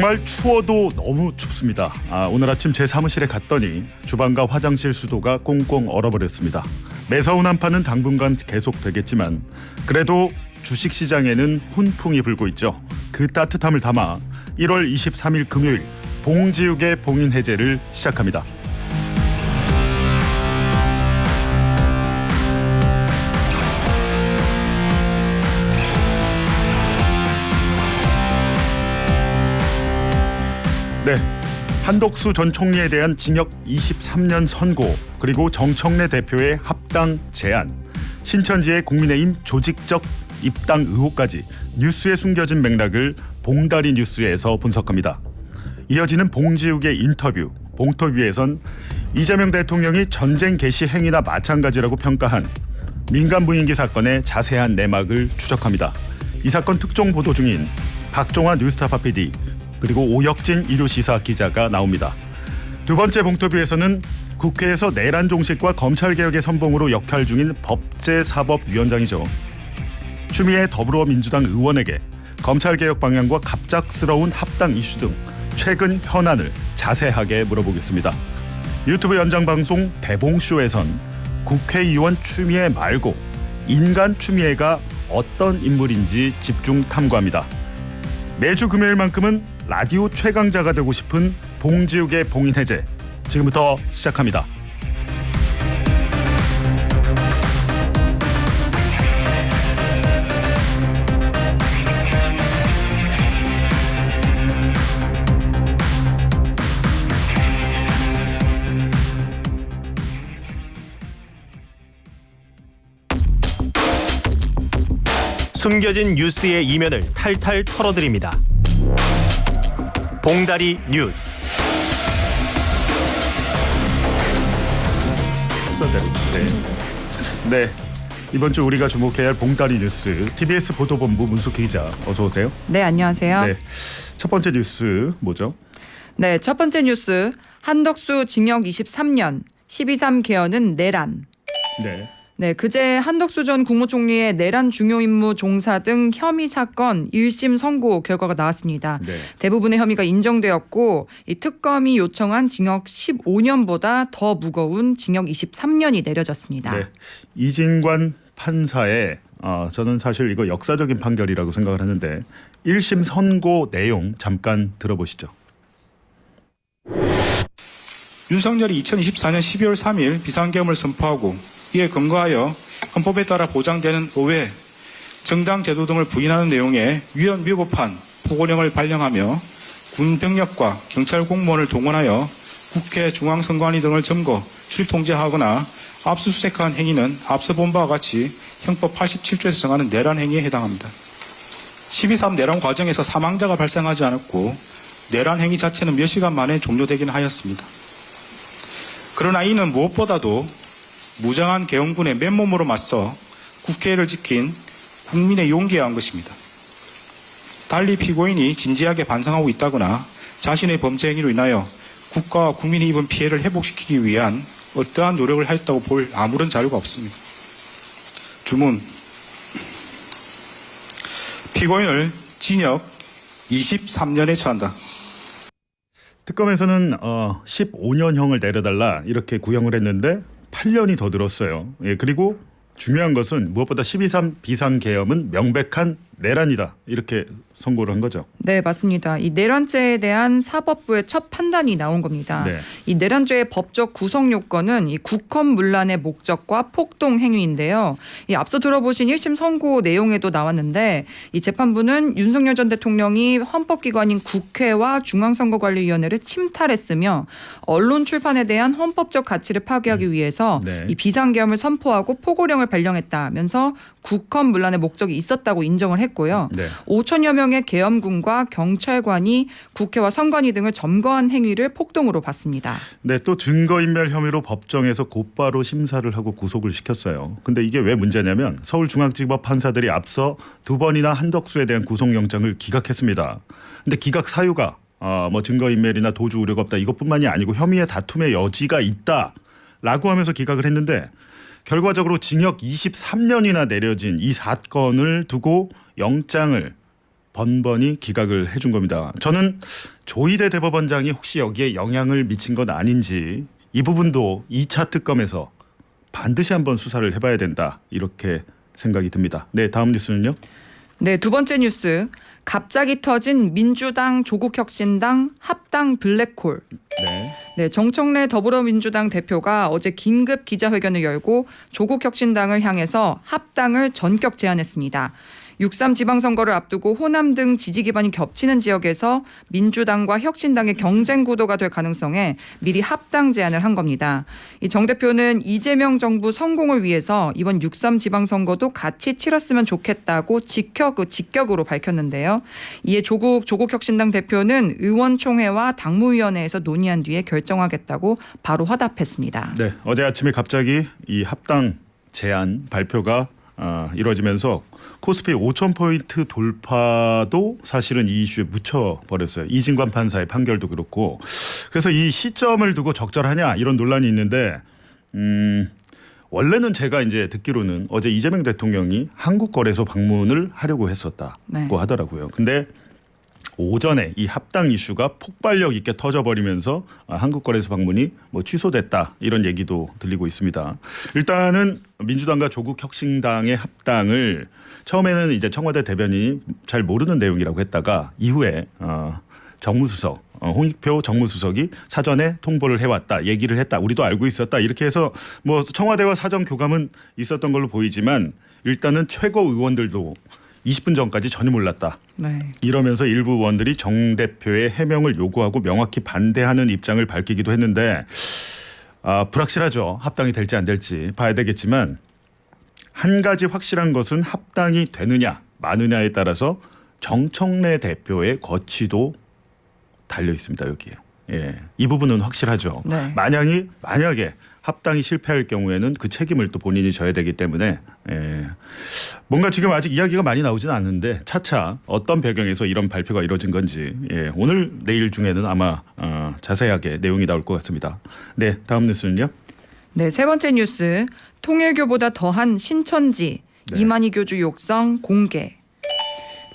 정말 추워도 너무 춥습니다. 오늘 아침 제 사무실에 갔더니 주방과 화장실 수도가 꽁꽁 얼어버렸습니다. 매서운 한파는 당분간 계속되겠지만 그래도 주식시장에는 훈풍이 불고 있죠. 그 따뜻함을 담아 1월 23일 금요일 봉지욱의 봉인해제를 시작합니다. 네, 한덕수 전 총리에 대한 징역 23년 선고, 그리고 정청래 대표의 합당 제안, 신천지의 국민의힘 조직적 입당 의혹까지 뉴스에 숨겨진 맥락을 봉다리 뉴스에서 분석합니다. 이어지는 봉지욱의 인터뷰, 봉터뷰에선 이재명 대통령이 전쟁 개시 행위나 마찬가지라고 평가한 민간 무인기 사건의 자세한 내막을 추적합니다. 이 사건 특종 보도 중인 박종화 뉴스타파 PD, 그리고 오혁진 일요시사 기자가 나옵니다. 두 번째 봉터뷰에서는 국회에서 내란 종식과 검찰개혁의 선봉으로 역할 중인 법제사법위원장이죠. 추미애 더불어민주당 의원에게 검찰개혁 방향과 갑작스러운 합당 이슈 등 최근 현안을 자세하게 물어보겠습니다. 유튜브 연장방송 대봉쇼에선 국회의원 추미애 말고 인간 추미애가 어떤 인물인지 집중 탐구합니다. 매주 금요일만큼은 라디오 최강자가 되고 싶은 봉지욱의 봉인해제, 지금부터 시작합니다. 숨겨진 뉴스의 이면을 탈탈 털어드립니다. 봉다리 뉴스. 네, 이번 주 우리가 주목해야 할 봉다리 뉴스, TBS 보도본부 문숙희 기자, 어서 오세요. 네, 안녕하세요. 네, 첫 번째 뉴스 뭐죠? 네, 첫 번째 뉴스, 한덕수 징역 23년, 12.3 개헌은 내란. 네, 그제 한덕수 전 국무총리의 내란 중요 임무 종사 등 혐의 사건 1심 선고 결과가 나왔습니다. 네. 대부분의 혐의가 인정되었고 이 특검이 요청한 징역 15년보다 더 무거운 징역 23년이 내려졌습니다. 네, 이진관 판사의 저는 사실 이거 역사적인 판결이라고 생각을 하는데 1심 선고 내용 잠깐 들어보시죠. 윤석열이 2024년 12월 3일 비상계엄을 선포하고 이에 근거하여 헌법에 따라 보장되는 의회, 정당 제도 등을 부인하는 내용의 위헌 위법한 포고령을 발령하며 군 병력과 경찰 공무원을 동원하여 국회 중앙선관위 등을 점거, 출입통제하거나 압수수색한 행위는 앞서 본 바와 같이 형법 87조에서 정하는 내란 행위에 해당합니다. 12.3 내란 과정에서 사망자가 발생하지 않았고 내란 행위 자체는 몇 시간 만에 종료되긴 하였습니다. 그러나 이는 무엇보다도 무장한 계엄군의 맨몸으로 맞서 국회를 지킨 국민의 용기에 한 것입니다. 달리 피고인이 진지하게 반성하고 있다거나 자신의 범죄 행위로 인하여 국가와 국민이 입은 피해를 회복시키기 위한 어떠한 노력을 하였다고 볼 아무런 자료가 없습니다. 주문. 피고인을 징역 23년에 처한다. 특검에서는 15년형을 내려달라 이렇게 구형을 했는데 8년이 더 들었어요. 예, 그리고 중요한 것은 무엇보다 12.3 비상계엄은 명백한 내란이다, 이렇게 선고를 한 거죠. 네, 맞습니다. 이 내란죄에 대한 사법부의 첫 판단이 나온 겁니다. 네. 이 내란죄의 법적 구성 요건은 이 국헌 문란의 목적과 폭동 행위인데요. 이 앞서 들어보신 1심 선고 내용에도 나왔는데 이 재판부는 윤석열 전 대통령이 헌법기관인 국회와 중앙선거관리위원회를 침탈했으며 언론 출판에 대한 헌법적 가치를 파괴하기 위해서 네. 이 비상계엄을 선포하고 포고령을 발령했다면서 국헌 문란의 목적이 있었다고 인정을 했고요. 네. 5천여 명의 계엄군과 경찰관이 국회와 선관위 등을 점거한 행위를 폭동으로 봤습니다. 네, 또 증거인멸 혐의로 법정에서 곧바로 심사를 하고 구속을 시켰어요. 근데 이게 왜 문제냐면 서울중앙지법 판사들이 앞서 두 번이나 한덕수에 대한 구속영장을 기각했습니다. 근데 기각 사유가 뭐 증거인멸이나 도주 우려가 없다 이것뿐만이 아니고 혐의의 다툼의 여지가 있다라고 하면서 기각을 했는데 결과적으로 징역 23년이나 내려진 이 사건을 두고 영장을 번번이 기각을 해준 겁니다. 저는 조희대 대법원장이 혹시 여기에 영향을 미친 건 아닌지 이 부분도 2차 특검에서 반드시 한번 수사를 해봐야 된다 이렇게 생각이 듭니다. 네, 다음 뉴스는요. 네, 두 번째 뉴스. 갑자기 터진 민주당 조국혁신당 합당 블랙홀. 네. 네, 정청래 더불어민주당 대표가 어제 긴급 기자회견을 열고 조국혁신당을 향해서 합당을 전격 제안했습니다. 6.3 지방선거를 앞두고 호남 등 지지 기반이 겹치는 지역에서 민주당과 혁신당의 경쟁 구도가 될 가능성에 미리 합당 제안을 한 겁니다. 이 정 대표는 이재명 정부 성공을 위해서 이번 6.3 지방선거도 같이 치렀으면 좋겠다고 직격으로 밝혔는데요. 이에 조국혁신당 대표는 의원총회와 당무위원회에서 논의한 뒤에 결정하겠다고 바로 화답했습니다. 네, 어제 아침에 갑자기 이 합당 제안 발표가 이루어지면서 코스피 5,000포인트 돌파도 사실은 이 이슈에 묻혀버렸어요. 이진관 판사의 판결도 그렇고. 그래서 이 시점을 두고 적절하냐 이런 논란이 있는데 원래는 제가 이제 듣기로는 어제 이재명 대통령이 한국거래소 방문을 하려고 했었다고 네. 하더라고요. 근데 오전에 이 합당 이슈가 폭발력 있게 터져버리면서 한국거래소 방문이 뭐 취소됐다 이런 얘기도 들리고 있습니다. 일단은 민주당과 조국혁신당의 합당을 처음에는 이제 청와대 대변인이 잘 모르는 내용이라고 했다가 이후에 정무수석 홍익표 정무수석이 사전에 통보를 해왔다, 얘기를 했다, 우리도 알고 있었다 이렇게 해서 뭐 청와대와 사전 교감은 있었던 걸로 보이지만 일단은 최고 의원들도 20분 전까지 전혀 몰랐다. 네. 이러면서 일부 의원들이 정 대표의 해명을 요구하고 명확히 반대하는 입장을 밝히기도 했는데 불확실하죠. 합당이 될지 안 될지 봐야 되겠지만 한 가지 확실한 것은 합당이 되느냐 마느냐에 따라서 정청래 대표의 거취도 달려 있습니다. 여기에. 예, 이 부분은 확실하죠. 네. 만약에 합당이 실패할 경우에는 그 책임을 또 본인이 져야 되기 때문에 뭔가 지금 아직 이야기가 많이 나오지는 않는데 차차 어떤 배경에서 이런 발표가 이루어진 건지 오늘 내일 중에는 아마 자세하게 내용이 나올 것 같습니다. 네, 다음 뉴스는요. 네, 세 번째 뉴스. 통일교보다 더한 신천지. 네. 이만희 교주 욕성 공개.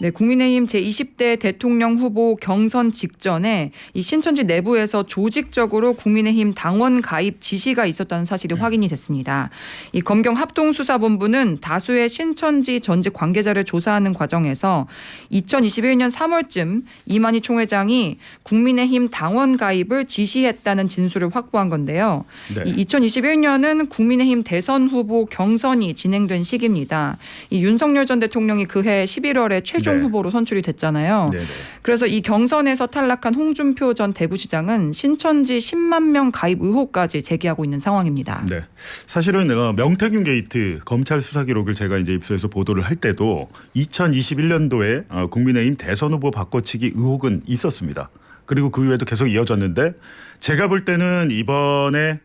네, 국민의힘 제20대 대통령 후보 경선 직전에 이 신천지 내부에서 조직적으로 국민의힘 당원 가입 지시가 있었다는 사실이 확인이 됐습니다. 이 검경 합동수사본부는 다수의 신천지 전직 관계자를 조사하는 과정에서 2021년 3월쯤 이만희 총회장이 국민의힘 당원 가입을 지시했다는 진술을 확보한 건데요. 네. 이 2021년은 국민의힘 대선 후보 경선이 진행된 시기입니다. 이 윤석열 전 대통령이 그해 11월에 최종 후보로 선출이 됐잖아요. 네네. 그래서 이 경선에서 탈락한 홍준표 전 대구시장은 신천지 10만 명 가입 의혹까지 제기하고 있는 상황입니다. 네, 사실은 명태균 게이트 검찰 수사 기록을 제가 이제 입수해서 보도를 할 때도 2021년도에 국민의힘 대선 후보 바꿔치기 의혹은 있었습니다. 그리고 그 이후에도 계속 이어졌는데 제가 볼 때는 이번에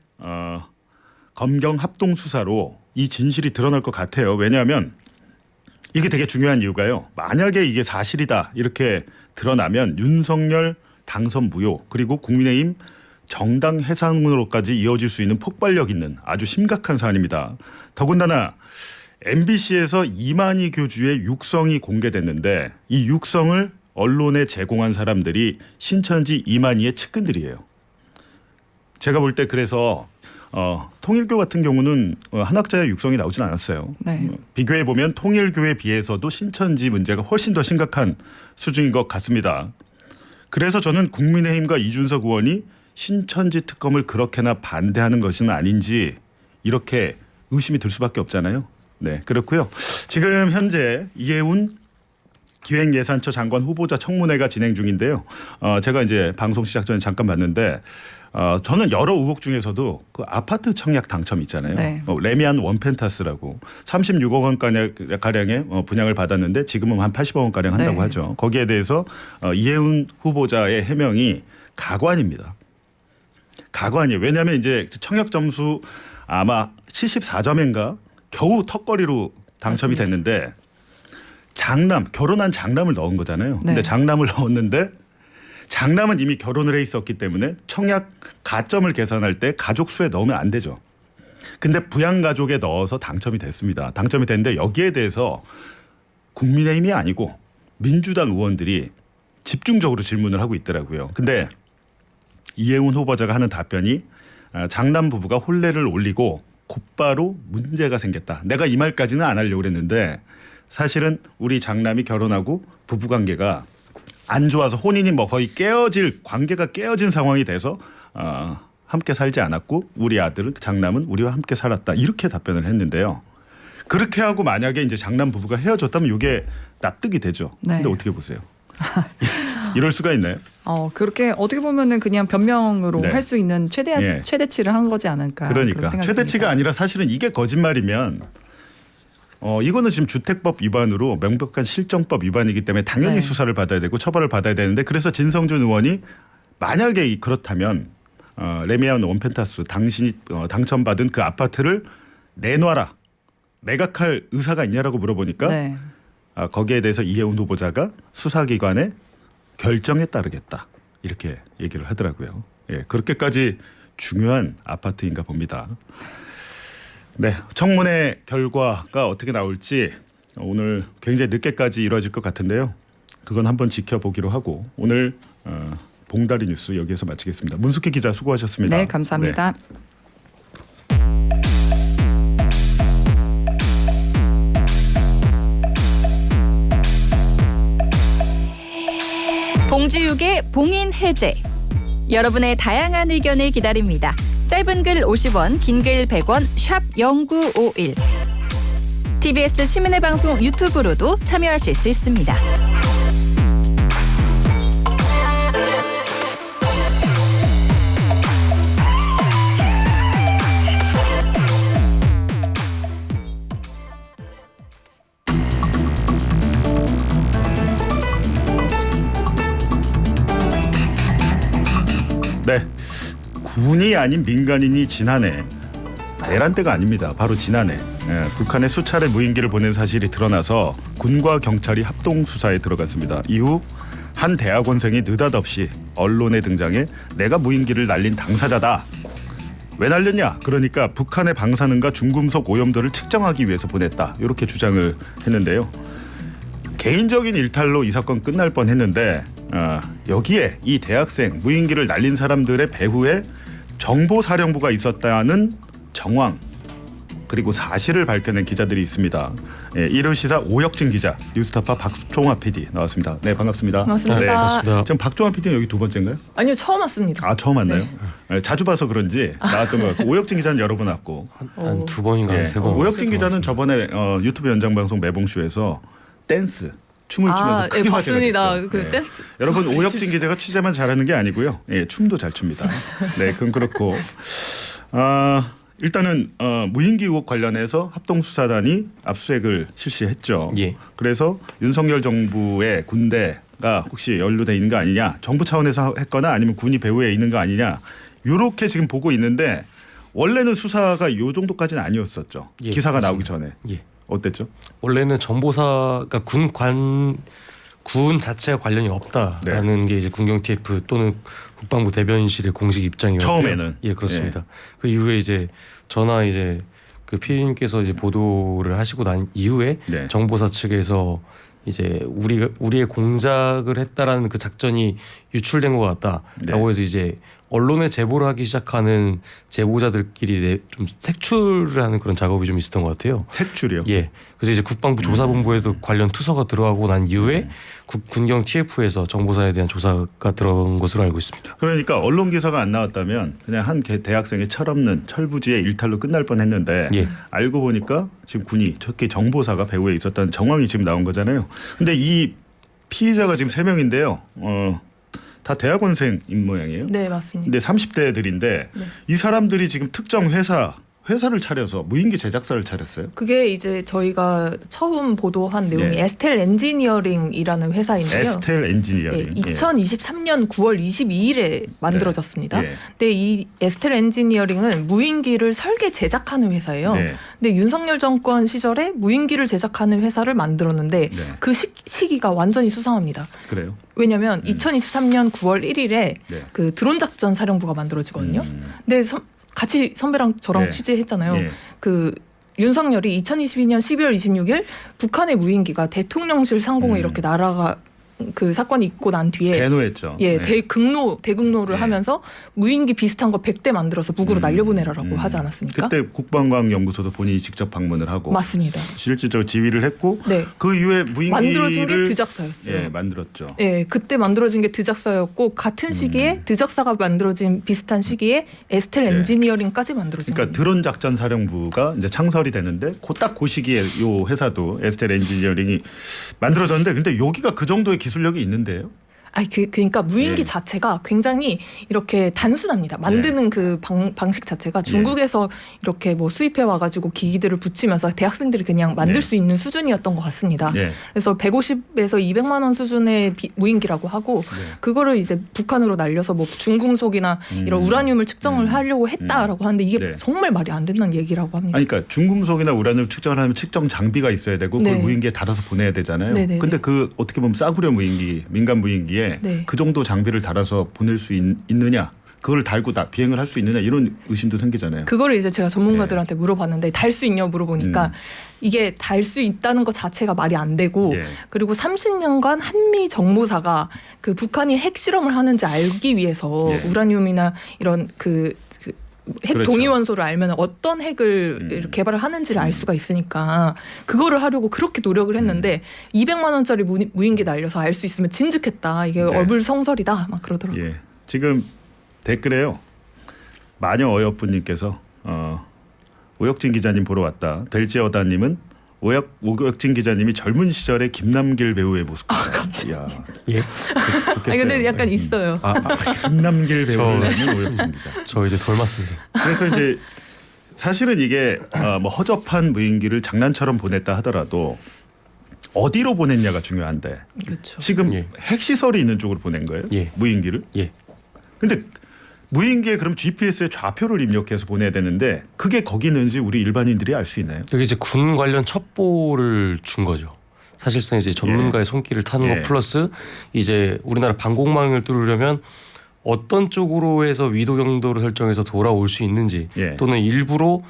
검경 합동 수사로 이 진실이 드러날 것 같아요. 왜냐하면 이게 되게 중요한 이유가요. 만약에 이게 사실이다 이렇게 드러나면 윤석열 당선 무효 그리고 국민의힘 정당 해산으로까지 이어질 수 있는 폭발력 있는 아주 심각한 사안입니다. 더군다나 MBC에서 이만희 교주의 육성이 공개됐는데 이 육성을 언론에 제공한 사람들이 신천지 이만희의 측근들이에요. 제가 볼 때 그래서 통일교 같은 경우는 한학자의 육성이 나오진 않았어요. 네. 비교해 보면 통일교에 비해서도 신천지 문제가 훨씬 더 심각한 수준인 것 같습니다. 그래서 저는 국민의힘과 이준석 의원이 신천지 특검을 그렇게나 반대하는 것은 아닌지 이렇게 의심이 들 수밖에 없잖아요. 네, 그렇고요. 지금 현재 이해운 기획예산처 장관 후보자 청문회가 진행 중인데요. 제가 이제 방송 시작 전에 잠깐 봤는데 저는 여러 의혹 중에서도 그 아파트 청약 당첨 있잖아요. 네. 레미안 원펜타스라고 36억 원 가량의 분양을 받았는데 지금은 한 80억 원 가량 한다고 네. 하죠. 거기에 대해서 이해운 후보자의 해명이 가관입니다. 가관이에요. 왜냐하면 이제 청약 점수 아마 74점인가 겨우 턱걸이로 당첨이 맞습니다. 됐는데 결혼한 장남을 넣은 거잖아요. 근데 네. 장남을 넣었는데 장남은 이미 결혼을 해 있었기 때문에 청약 가점을 계산할 때 가족 수에 넣으면 안 되죠. 근데 부양 가족에 넣어서 당첨이 됐습니다. 당첨이 됐는데 여기에 대해서 국민의힘이 아니고 민주당 의원들이 집중적으로 질문을 하고 있더라고요. 근데 이해운 후보자가 하는 답변이 장남 부부가 혼례를 올리고 곧바로 문제가 생겼다. 내가 이 말까지는 안 하려고 그랬는데 사실은 우리 장남이 결혼하고 부부관계가 안 좋아서 혼인이 뭐 거의 관계가 깨어진 상황이 돼서 함께 살지 않았고 우리 아들은 장남은 우리와 함께 살았다. 이렇게 답변을 했는데요. 그렇게 하고 만약에 이제 장남 부부가 헤어졌다면 이게 납득이 되죠. 네. 근데 어떻게 보세요? 이럴 수가 있나요? 그렇게 어떻게 보면은 그냥 변명으로 네. 할 수 있는 예. 최대치를 한 거지 않을까. 그러니까 그런 생각이 최대치가 듭니다. 아니라 사실은 이게 거짓말이면 이거는 지금 주택법 위반으로 명백한 실정법 위반이기 때문에 당연히 네. 수사를 받아야 되고 처벌을 받아야 되는데 그래서 진성준 의원이 만약에 그렇다면 레미안 원펜타스 당신이 당첨받은 그 아파트를 내놔라. 매각할 의사가 있냐라고 물어보니까 네. 거기에 대해서 이해운 후보자가 수사기관의 결정에 따르겠다. 이렇게 얘기를 하더라고요. 예, 그렇게까지 중요한 아파트인가 봅니다. 네, 청문회 결과가 어떻게 나올지 오늘 굉장히 늦게까지 이루어질 것 같은데요. 그건 한번 지켜보기로 하고 오늘 봉다리 뉴스 여기에서 마치겠습니다. 문숙희 기자 수고하셨습니다. 네, 감사합니다. 봉지욱의 봉인 해제. 여러분의 다양한 의견을 기다립니다. 짧은 글 50원, 긴 글 100원, 샵 0951. TBS 시민의 방송 유튜브로도 참여하실 수 있습니다. 네, 군이 아닌 민간인이 지난해 내란 때가 아닙니다. 바로 지난해 북한에 수차례 무인기를 보낸 사실이 드러나서 군과 경찰이 합동 수사에 들어갔습니다. 이후 한 대학원생이 느닷없이 언론에 등장해 내가 무인기를 날린 당사자다. 왜 날렸냐? 그러니까 북한의 방사능과 중금속 오염도를 측정하기 위해서 보냈다. 이렇게 주장을 했는데요. 개인적인 일탈로 이 사건 끝날 뻔했는데 여기에 이 대학생 무인기를 날린 사람들의 배후에 정보사령부가 있었다는 정황 그리고 사실을 밝혀낸 기자들이 있습니다. 예, 일요시사 오혁진 기자, 뉴스타파 박종화 PD 나왔습니다. 네, 반갑습니다. 반갑습니다. 네, 반갑습니다. 지금 박종화 PD는 여기 두 번째인가요? 아니요, 처음 왔습니다. 아, 처음 왔나요? 네, 자주 봐서 그런지 나왔던 것 같고 오혁진 기자는 여러 번 왔고 한 두 번인가 예, 세 번. 오혁진 기자는 저번에 유튜브 연장방송 매봉쇼에서 댄스 춤을 추면서 크게 예, 화제가 봤습니다. 됐죠. 그 예. 댄스. 여러분 오혁진 기자가 취재만 잘하는 게 아니고요. 예, 춤도 잘 춥니다. 네, 그건 그렇고 일단은 무인기 의혹 관련해서 합동수사단이 압수수색을 실시했죠. 예. 그래서 윤석열 정부의 군대가 혹시 연루돼 있는 거 아니냐, 정부 차원에서 했거나 아니면 군이 배후에 있는 거 아니냐, 이렇게 지금 보고 있는데 원래는 수사가 이 정도까지는 아니었었죠. 예, 기사가 나오기 맞습니다. 전에. 예. 어땠죠? 원래는 정보사가 군 자체와 관련이 없다라는 게 이제 군경 TF 또는 국방부 대변인실의 공식 입장이었고요. 처음에는. 예, 그렇습니다. 그 이후에 이제 저나 이제 그 피디님께서 이제 보도를 하시고 난 이후에 네. 정보사 측에서 이제 우리의 공작을 했다라는 그 작전이 유출된 것 같다라고 네. 해서 이제 언론에 제보를 하기 시작하는 제보자들끼리 좀 색출을 하는 그런 작업이 좀 있었던 것 같아요. 색출이요. 예. 그래서 이제 국방부 조사본부에도 관련 투서가 들어가고 난 이후에 군경 TF에서 정보사에 대한 조사가 들어간 것으로 알고 있습니다. 그러니까 언론 기사가 안 나왔다면 그냥 한 대학생의 철없는 철부지의 일탈로 끝날 뻔했는데 예. 알고 보니까 지금 군이 특히 정보사가 배후에 있었다는 정황이 지금 나온 거잖아요. 근데 이 피의자가 지금 3명인데요. 다 대학원생인 모양이에요. 네, 맞습니다. 근데 30대들인데 네. 이 사람들이 지금 특정 회사를 차려서 무인기 제작사를 차렸어요. 그게 이제 저희가 처음 보도한 내용이 예. 에스텔 엔지니어링이라는 회사인데요. 에스텔 예, 엔지니어링. 2023년 9월 22일에 만들어졌습니다. 예. 근데 이 에스텔 엔지니어링은 무인기를 설계 제작하는 회사예요. 네. 근데 윤석열 정권 시절에 무인기를 제작하는 회사를 만들었는데 네. 그 시기가 완전히 수상합니다. 그래요. 왜냐하면 2023년 9월 1일에 네. 그 드론 작전 사령부가 만들어지거든요. 근데 같이 선배랑 저랑 네. 취재했잖아요. 예. 그 윤석열이 2022년 12월 26일 북한의 무인기가 대통령실 상공에 이렇게 날아가 그 사건이 있고 난 뒤에 대노했죠. 예, 네. 대극노를 네. 하면서 무인기 비슷한 거 100대 만들어서 북으로 날려보내라라고 하지 않았습니까? 그때 국방과학연구소도 본인이 직접 방문을 하고 맞습니다. 실질적으로 지휘를 했고 네. 그 이후에 무인기를 만들어진 게 드작사였어요. 예, 만들었죠. 예, 그때 만들어진 게 드작사였고 같은 시기에 드작사가 만들어진 비슷한 시기에 에스텔 네. 엔지니어링까지 만들어진 그러니까 겁니다. 드론 작전 사령부가 이제 창설이 되는데 딱 그 시기에 요 회사도 에스텔 엔지니어링이 만들어졌는데 근데 여기가 그 정도의 기술력이 있는데요. 아니 그러니까 무인기 예. 자체가 굉장히 이렇게 단순합니다. 만드는 그 방식 자체가 중국에서 이렇게 뭐 수입해 와가지고 기기들을 붙이면서 대학생들이 그냥 만들 예. 수 있는 수준이었던 것 같습니다. 예. 그래서 150에서 200만 원 수준의 무인기라고 하고 그거를 이제 북한으로 날려서 뭐 중금속이나 이런 우라늄을 측정을 하려고 했다라고 하는데 이게 네. 정말 말이 안 되는 얘기라고 합니다. 아니 그러니까 중금속이나 우라늄 측정을 하면 측정 장비가 있어야 되고 그걸 네. 무인기에 달아서 보내야 되잖아요. 네네네. 근데 그 어떻게 보면 싸구려 무인기, 민간 무인기에 네. 그 정도 장비를 달아서 보낼 수 있느냐, 그걸 달고 비행을 할 수 있느냐 이런 의심도 생기잖아요. 그거를 이제 제가 전문가들한테 물어봤는데 달 수 있냐고 물어보니까 이게 달 수 있다는 것 자체가 말이 안 되고 예. 그리고 30년간 한미 정보사가 그 북한이 핵 실험을 하는지 알기 위해서 예. 우라늄이나 이런 핵 그렇죠. 동위원소를 알면 어떤 핵을 개발을 하는지를 알 수가 있으니까 그거를 하려고 그렇게 노력을 했는데 200만 원짜리 무인기 날려서 알 수 있으면 진즉했다. 이게 네. 얼불성설이다. 막 그러더라고요. 예. 지금 댓글에요. 마녀 어여쁘님께서 오혁진 기자님 보러 왔다. 델지어다님은 오혁진 기자님이 젊은 시절의 김남길 배우의 모습. 야, 예. 아니 근데 약간 있어요. 김남길 배우를 하는 오혁진 기자. 저 이제 닮았습니다. 그래서 이제 사실은 이게 뭐 허접한 무인기를 장난처럼 보냈다 하더라도 어디로 보냈냐가 중요한데 그렇죠. 지금 예. 핵시설이 있는 쪽으로 보낸 거예요? 예. 무인기를? 예. 근데 무인기에 그럼 GPS에 좌표를 입력해서 보내야 되는데 그게 거기 있는지 우리 일반인들이 알 수 있나요? 여기 이제 군 관련 첩보를 준 거죠. 사실상 이제 전문가의 손길을 타는 예. 것 플러스 이제 우리나라 방공망을 뚫으려면 어떤 쪽으로 해서 위도 경도를 설정해서 돌아올 수 있는지 예. 또는 일부러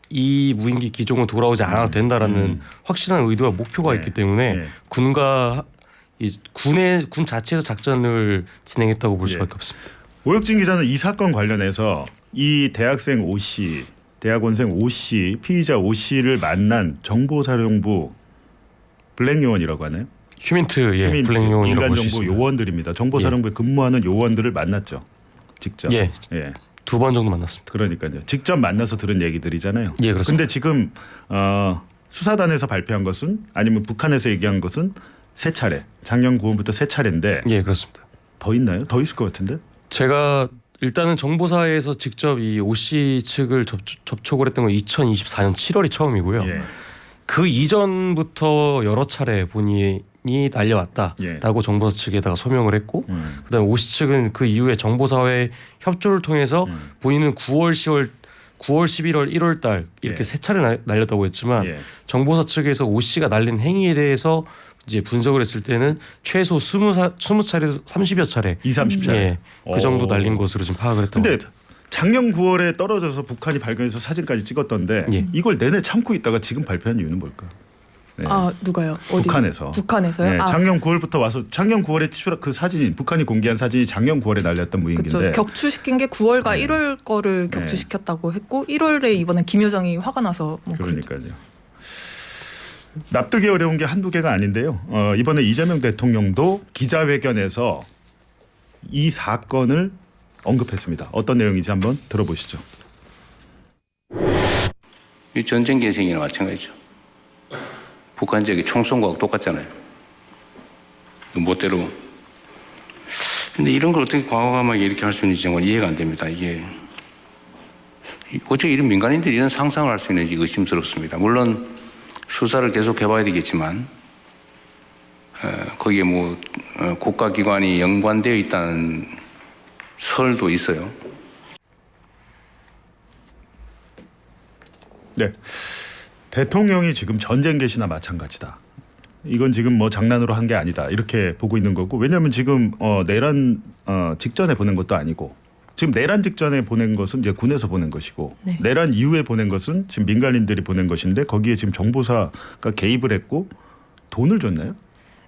이 무인기 기종은 돌아오지 않아도 된다라는 확실한 의도와 목표가 예. 있기 때문에 예. 군과 군 자체에서 작전을 진행했다고 볼 예. 수밖에 없습니다. 오혁진 기자는 이 사건 관련해서 이 대학생 O 씨, 대학원생 O 씨, 피의자 O 씨를 만난 정보사령부 블랙 요원이라고 하나요? 휴민트 블랙 요원이라고 민간 볼 수 정보 있습니다. 요원들입니다. 정보사령부에 근무하는 요원들을 만났죠. 직접. 예. 예. 2번 정도 만났습니다. 그러니까요. 직접 만나서 들은 얘기들이잖아요. 예, 그렇습니다. 근데 지금 수사단에서 발표한 것은 아니면 북한에서 얘기한 것은 3차례. 작년 9월부터 3차례인데 예, 그렇습니다. 더 있나요? 더 있을 것 같은데. 제가 일단은 정보사에서 직접 이 O 씨 측을 접촉을 했던 건 2024년 7월이 처음이고요. 예. 그 이전부터 여러 차례 본인이 날려왔다라고 예. 정보사 측에다가 소명을 했고 그다음에 O 씨 측은 그 이후에 정보사와의 협조를 통해서 본인은 9월, 10월, 11월, 1월 달 이렇게 예. 3차례 날렸다고 했지만 예. 정보사 측에서 O 씨가 날린 행위에 대해서 이제 분석을 했을 때는 최소 20차례에서 30여 차례 30차례. 예, 그 정도 날린 것으로 지금 파악을 했다고 근데 합니다. 작년 9월에 떨어져서 북한이 발견해서 사진까지 찍었던데 예. 이걸 내내 참고 있다가 지금 발표한 이유는 뭘까? 네. 아 누가요? 어디? 북한에서. 북한에서요? 네, 작년 9월부터 와서 작년 9월에 그 사진이 북한이 공개한 사진이 작년 9월에 날렸던 무인기인데 그렇죠. 격추시킨 게 9월과 네. 1월 거를 네. 격추시켰다고 했고 1월에 이번에 김여정이 화가 나서 뭐 그랬죠. 그러니까요. 납득이 어려운 게 한두 개가 아닌데요. 이번에 이재명 대통령도 기자회견에서 이 사건을 언급했습니다. 어떤 내용인지 한번 들어보시죠. 이 전쟁 개생이나 마찬가지죠. 북한 지역에 총 쏜 거하고 똑같잖아요. 멋대로. 근데 이런 걸 어떻게 과감하게 이렇게 할 수 있는지 정말 이해가 안 됩니다. 이게 어떻게 이런 민간인들이 이런 상상을 할 수 있는지 의심스럽습니다. 물론 수사를 계속 해봐야 되겠지만 거기에 뭐 국가기관이 연관되어 있다는 설도 있어요. 네, 대통령이 지금 전쟁 개시나 마찬가지다. 이건 지금 뭐 장난으로 한 게 아니다. 이렇게 보고 있는 거고 왜냐하면 지금 내란 직전에 보낸 것도 아니고 지금 내란 직전에 보낸 것은 이제 군에서 보낸 것이고 네. 내란 이후에 보낸 것은 지금 민간인들이 보낸 것인데 거기에 지금 정보사가 개입을 했고 돈을 줬나요?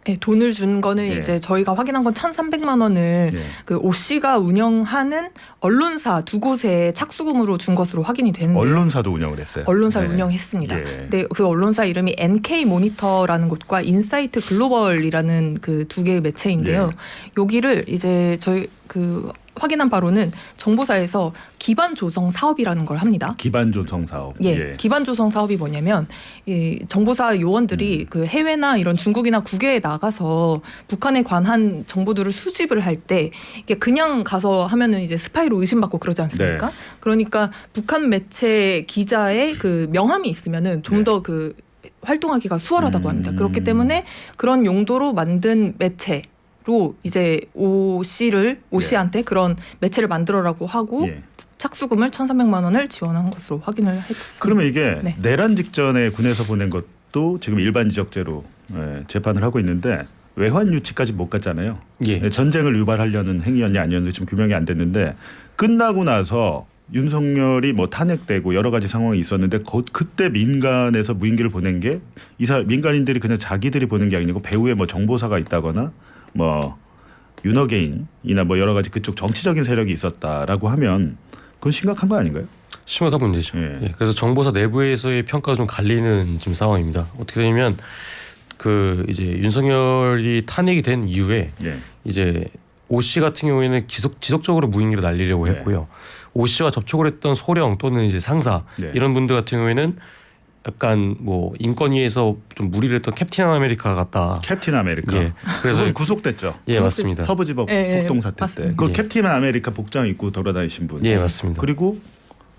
네, 돈을 준 거는 예. 이제 저희가 확인한 건 1,300만 원을 예. 그 오 씨가 운영하는 언론사 두 곳에 착수금으로 준 것으로 확인이 되는데요. 언론사도 운영을 했어요. 언론사를 네. 운영했습니다. 예. 근데 그 언론사 이름이 NK 모니터라는 곳과 인사이트 글로벌이라는 그 두 개의 매체인데요. 예. 여기를 이제 저희 그 확인한 바로는 정보사에서 기반 조성 사업이라는 걸 합니다. 기반 조성 사업. 예, 기반 조성 사업이 뭐냐면 이 정보사 요원들이 그 해외나 이런 중국이나 국외에 나가서 북한에 관한 정보들을 수집을 할 때 이게 그냥 가서 하면은 이제 스파이로 의심받고 그러지 않습니까? 네. 그러니까 북한 매체 기자의 그 명함이 있으면은 좀 네. 더 그 활동하기가 수월하다고 합니다. 그렇기 때문에 그런 용도로 만든 매체로 이제 오 씨한테 그런 매체를 만들어라고 하고 예. 착수금을 1,300만 원을 지원한 것으로 확인을 했습니다. 그러면 이게 네. 내란 직전에 군에서 보낸 것도 지금 일반 지적죄로 재판을 하고 있는데 외환 유치까지 못 갔잖아요. 예. 전쟁을 유발하려는 행위였냐 아니었는지 지금 규명이 안 됐는데 끝나고 나서 윤석열이 뭐 탄핵되고 여러 가지 상황이 있었는데 그때 민간에서 무인기를 보낸 게 민간인들이 그냥 자기들이 보낸 게 아니고 배후에 뭐 정보사가 있다거나 뭐 윤어게인이나 뭐 여러 가지 그쪽 정치적인 세력이 있었다라고 하면 그건 심각한 거 아닌가요? 심각한 문제죠. 예. 예, 그래서 정보사 내부에서의 평가가 좀 갈리는 지금 상황입니다. 어떻게 되냐면 그 이제 윤석열이 탄핵이 된 이후에 예. 이제 오 씨 같은 경우에는 지속적으로 무인기를 날리려고 네. 했고요. 오 씨와 접촉을 했던 소령 또는 이제 상사 네. 이런 분들 같은 경우에는 약간 뭐 인권위에서 좀 무리를 했던 캡틴 아메리카 같다. 캡틴 아메리카. 예. 그래서 그건 구속됐죠. 예 맞습니다. 서부지법 예, 폭동 사태 때. 맞습니다. 그 예. 캡틴 아메리카 복장 입고 돌아다니신 분. 예 맞습니다. 그리고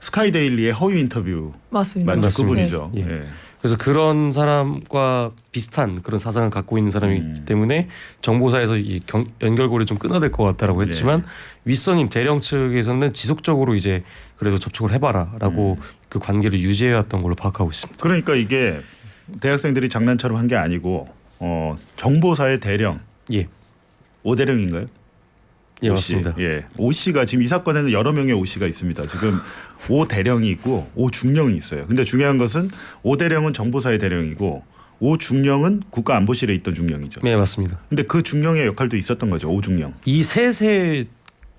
스카이데일리의 허위 인터뷰 맞습니다. 맞죠? 맞습니다. 그분이죠. 예. 예. 그래서 그런 사람과 비슷한 그런 사상을 갖고 있는 사람이기 때문에 정보사에서 이 연결고리 좀 끊어야 될 것 같다라고 했지만 윗선임 대령 측에서는 지속적으로 이제 그래도 접촉을 해봐라라고 그 관계를 유지해왔던 걸로 파악하고 있습니다. 그러니까 이게 대학생들이 장난처럼 한 게 아니고 정보사의 대령 예, 5대령인가요? 예 오 씨. 맞습니다. 예, 오 씨가 지금 이 사건에는 여러 명의 오 씨가 있습니다. 지금 5대령이 있고 5중령이 있어요. 근데 중요한 것은 5대령은 정보사의 대령이고 5중령은 국가안보실에 있던 중령이죠. 네 맞습니다. 근데 그 중령의 역할도 있었던 거죠. 5중령. 이 셋의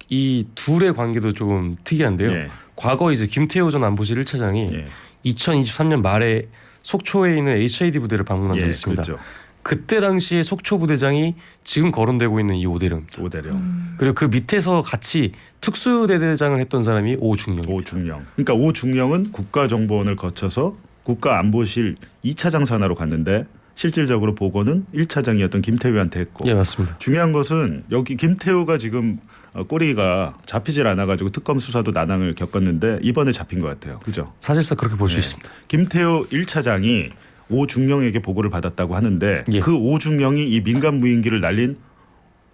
이 둘의 관계도 조금 특이한데요. 예. 과거 이제 김태호 전 안보실 1차장이 예. 2023년 말에 속초에 있는 HID 부대를 방문한 적이 있습니다. 그렇죠. 그때 당시에 속초 부대장이 지금 거론되고 있는 이 오대령 5대령. 그리고 그 밑에서 같이 특수대대장을 했던 사람이 오중령. 5중령. 그러니까 5중령은 국가정보원을 거쳐서 국가안보실 2차장 산하로 갔는데 실질적으로 보고는 1차장이었던 김태우한테 했고. 예 맞습니다. 중요한 것은 여기 김태우가 지금 꼬리가 잡히질 않아가지고 특검 수사도 난항을 겪었는데 이번에 잡힌 것 같아요. 그죠? 사실상 그렇게 볼 수 네. 있습니다. 김태우 1차장이 오중령에게 보고를 받았다고 하는데 예. 그 오중령이 이 민간 무인기를 날린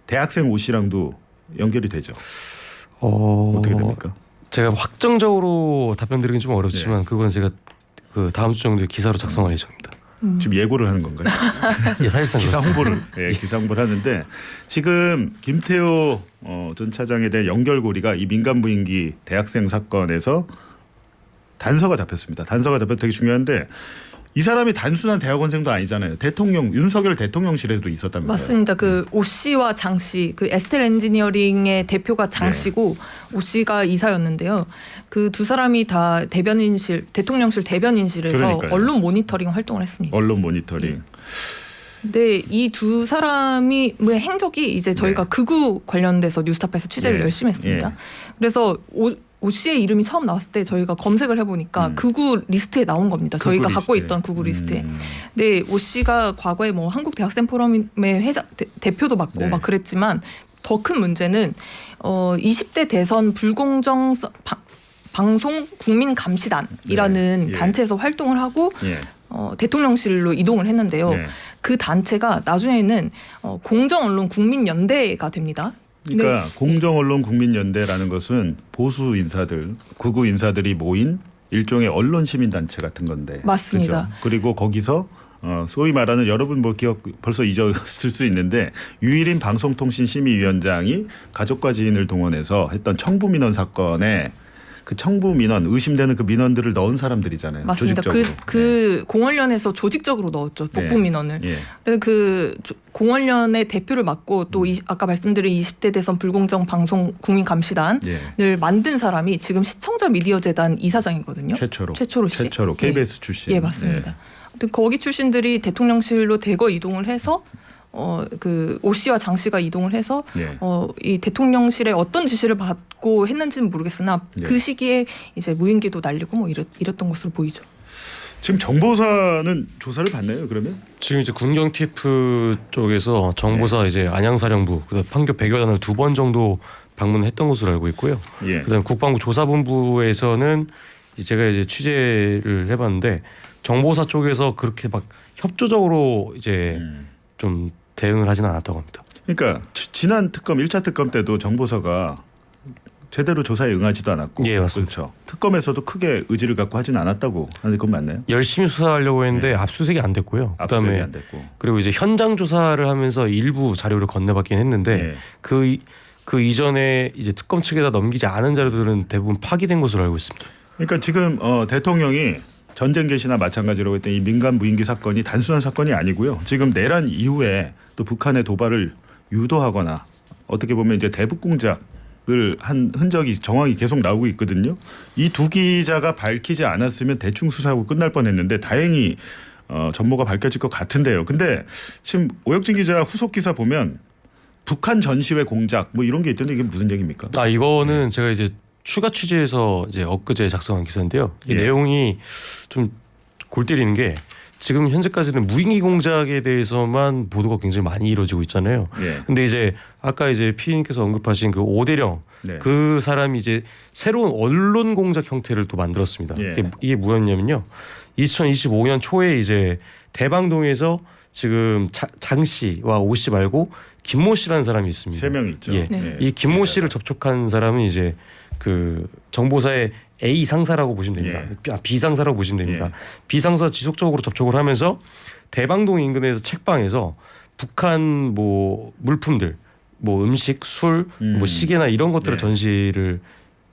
대학생 오 씨랑도 연결이 되죠. 어떻게 됩니까? 제가 확정적으로 답변드리긴 좀 네. 어렵지만 그건 제가 그 다음 주 정도에 기사로 작성할 예정입니다. 지금 예고를 하는 건가요? 예, 사실상 기사 그렇습니다. 홍보를 기사 홍보를 하는데 지금 김태호 전 차장에 대한 연결고리가 이 민간 무인기 대학생 사건에서 단서가 잡혔습니다. 단서가 잡혀 되게 중요한데 이 사람이 단순한 대학원생도 아니잖아요. 대통령 윤석열 대통령실에도 있었다면서요. 맞습니다. 그 오 씨와 장 씨, 그 에스텔 엔지니어링의 대표가 장 씨고 오 씨가 이사였는데요. 그 두 사람이 다 대통령실 대변인실에서 그러니까요. 언론 모니터링 활동을 했습니다. 언론 모니터링. 근데 이 두 사람이 뭐 행적이 이제 저희가 극우 관련돼서 뉴스타파에서 취재를 네. 열심히 했습니다. 예. 그래서 오 씨의 이름이 처음 나왔을 때 저희가 검색을 해보니까 극우 리스트에 나온 겁니다. 저희가 갖고 리스트에. 있던 극우 리스트에. 근데 오 씨가 과거에 뭐 한국 대학생 포럼의 대표도 맡고 네. 막 그랬지만 더 큰 문제는 20대 대선 불공정 방송 국민감시단이라는 네. 예. 단체에서 활동을 하고 예. 대통령실로 이동을 했는데요. 네. 그 단체가 나중에는 공정언론 국민연대가 됩니다. 그러니까 공정언론 국민연대라는 것은 보수 인사들, 극우 인사들이 모인 일종의 언론 시민단체 같은 건데. 맞습니다. 그죠? 그리고 거기서 소위 말하는 여러분 뭐 기억 벌써 잊었을 수 있는데 유일인 방송통신심의위원장이 가족과 지인을 동원해서 했던 청부 민원 사건에 그 청부 민원 의심되는 그 민원들을 넣은 사람들이잖아요. 맞습니다. 조직적으로. 그 공원련에서 조직적으로 넣었죠. 복부 네. 민원을. 예. 그래서 그 공원련의 대표를 맡고 또 아까 말씀드린 20대 대선 불공정 방송 국민감시단을 예. 만든 사람이 지금 시청자 미디어 재단 이사장이거든요. 최초로 씨. KBS 출신. 예, 맞습니다. 아무튼 거기 출신들이 대통령실로 대거 이동을 해서 그 오 씨와 장 씨가 이동을 해서 예. 이 대통령실에 어떤 지시를 받고 했는지는 모르겠으나 예. 그 시기에 이제 무인기도 날리고 뭐 이랬던 것으로 보이죠. 지금 정보사는 조사를 받나요? 그러면? 지금 이제 군경 TF 쪽에서 정보사 이제 안양사령부, 그다음 판교 백여단을 2번 정도 방문했던 것으로 알고 있고요. 예. 그다음 국방부 조사본부에서는 제가 이제 취재를 해봤는데 정보사 쪽에서 그렇게 막 협조적으로 이제 좀 대응을 하지는 않았다고 합니다. 그러니까 지난 특검 1차 특검 때도 정보사가 제대로 조사에 응하지도 않았고, 예, 맞습니다. 그렇죠. 특검에서도 크게 의지를 갖고 하지는 않았다고 하는 건 맞나요? 열심히 수사하려고 했는데 압수수색이 안 됐고요. 압수수색이 그다음에 안 됐고, 그리고 이제 현장 조사를 하면서 일부 자료를 건네받긴 했는데 예. 그 이전에 이제 특검 측에다 넘기지 않은 자료들은 대부분 파기된 것으로 알고 있습니다. 그러니까 지금 대통령이 전쟁 개시나 마찬가지로 했던 이 민간 무인기 사건이 단순한 사건이 아니고요. 지금 내란 이후에 또 북한의 도발을 유도하거나 어떻게 보면 이제 대북 공작을 한 흔적이 정황이 계속 나오고 있거든요. 이 두 기자가 밝히지 않았으면 대충 수사하고 끝날 뻔했는데 다행히 전모가 밝혀질 것 같은데요. 근데 지금 오혁진 기자 후속 기사 보면 북한 전시회 공작 뭐 이런 게 있던데 이게 무슨 얘기입니까? 이거는 제가 이제 추가 취재해서 이제 엊그제 작성한 기사인데요. 이 예. 내용이 좀 골 때리는 게 지금 현재까지는 무인기 공작에 대해서만 보도가 굉장히 많이 이루어지고 있잖아요. 예. 근데 이제 아까 이제 피디님께서 언급하신 그 오대령 네. 그 사람이 이제 새로운 언론 공작 형태를 또 만들었습니다. 예. 이게 뭐였냐면요. 2025년 초에 이제 대방동에서 지금 장 씨와 오 씨 말고 김모 씨라는 사람이 있습니다. 3명 있죠. 예. 네. 이 김모 씨를 접촉한 사람은 이제 그 정보사의 A 상사라고 보시면 됩니다. B 상사라고 보시면 됩니다. 예. B 상사 지속적으로 접촉을 하면서 대방동 인근에서 책방에서 북한 뭐 물품들, 뭐 음식, 술, 뭐 시계나 이런 것들을 네. 전시를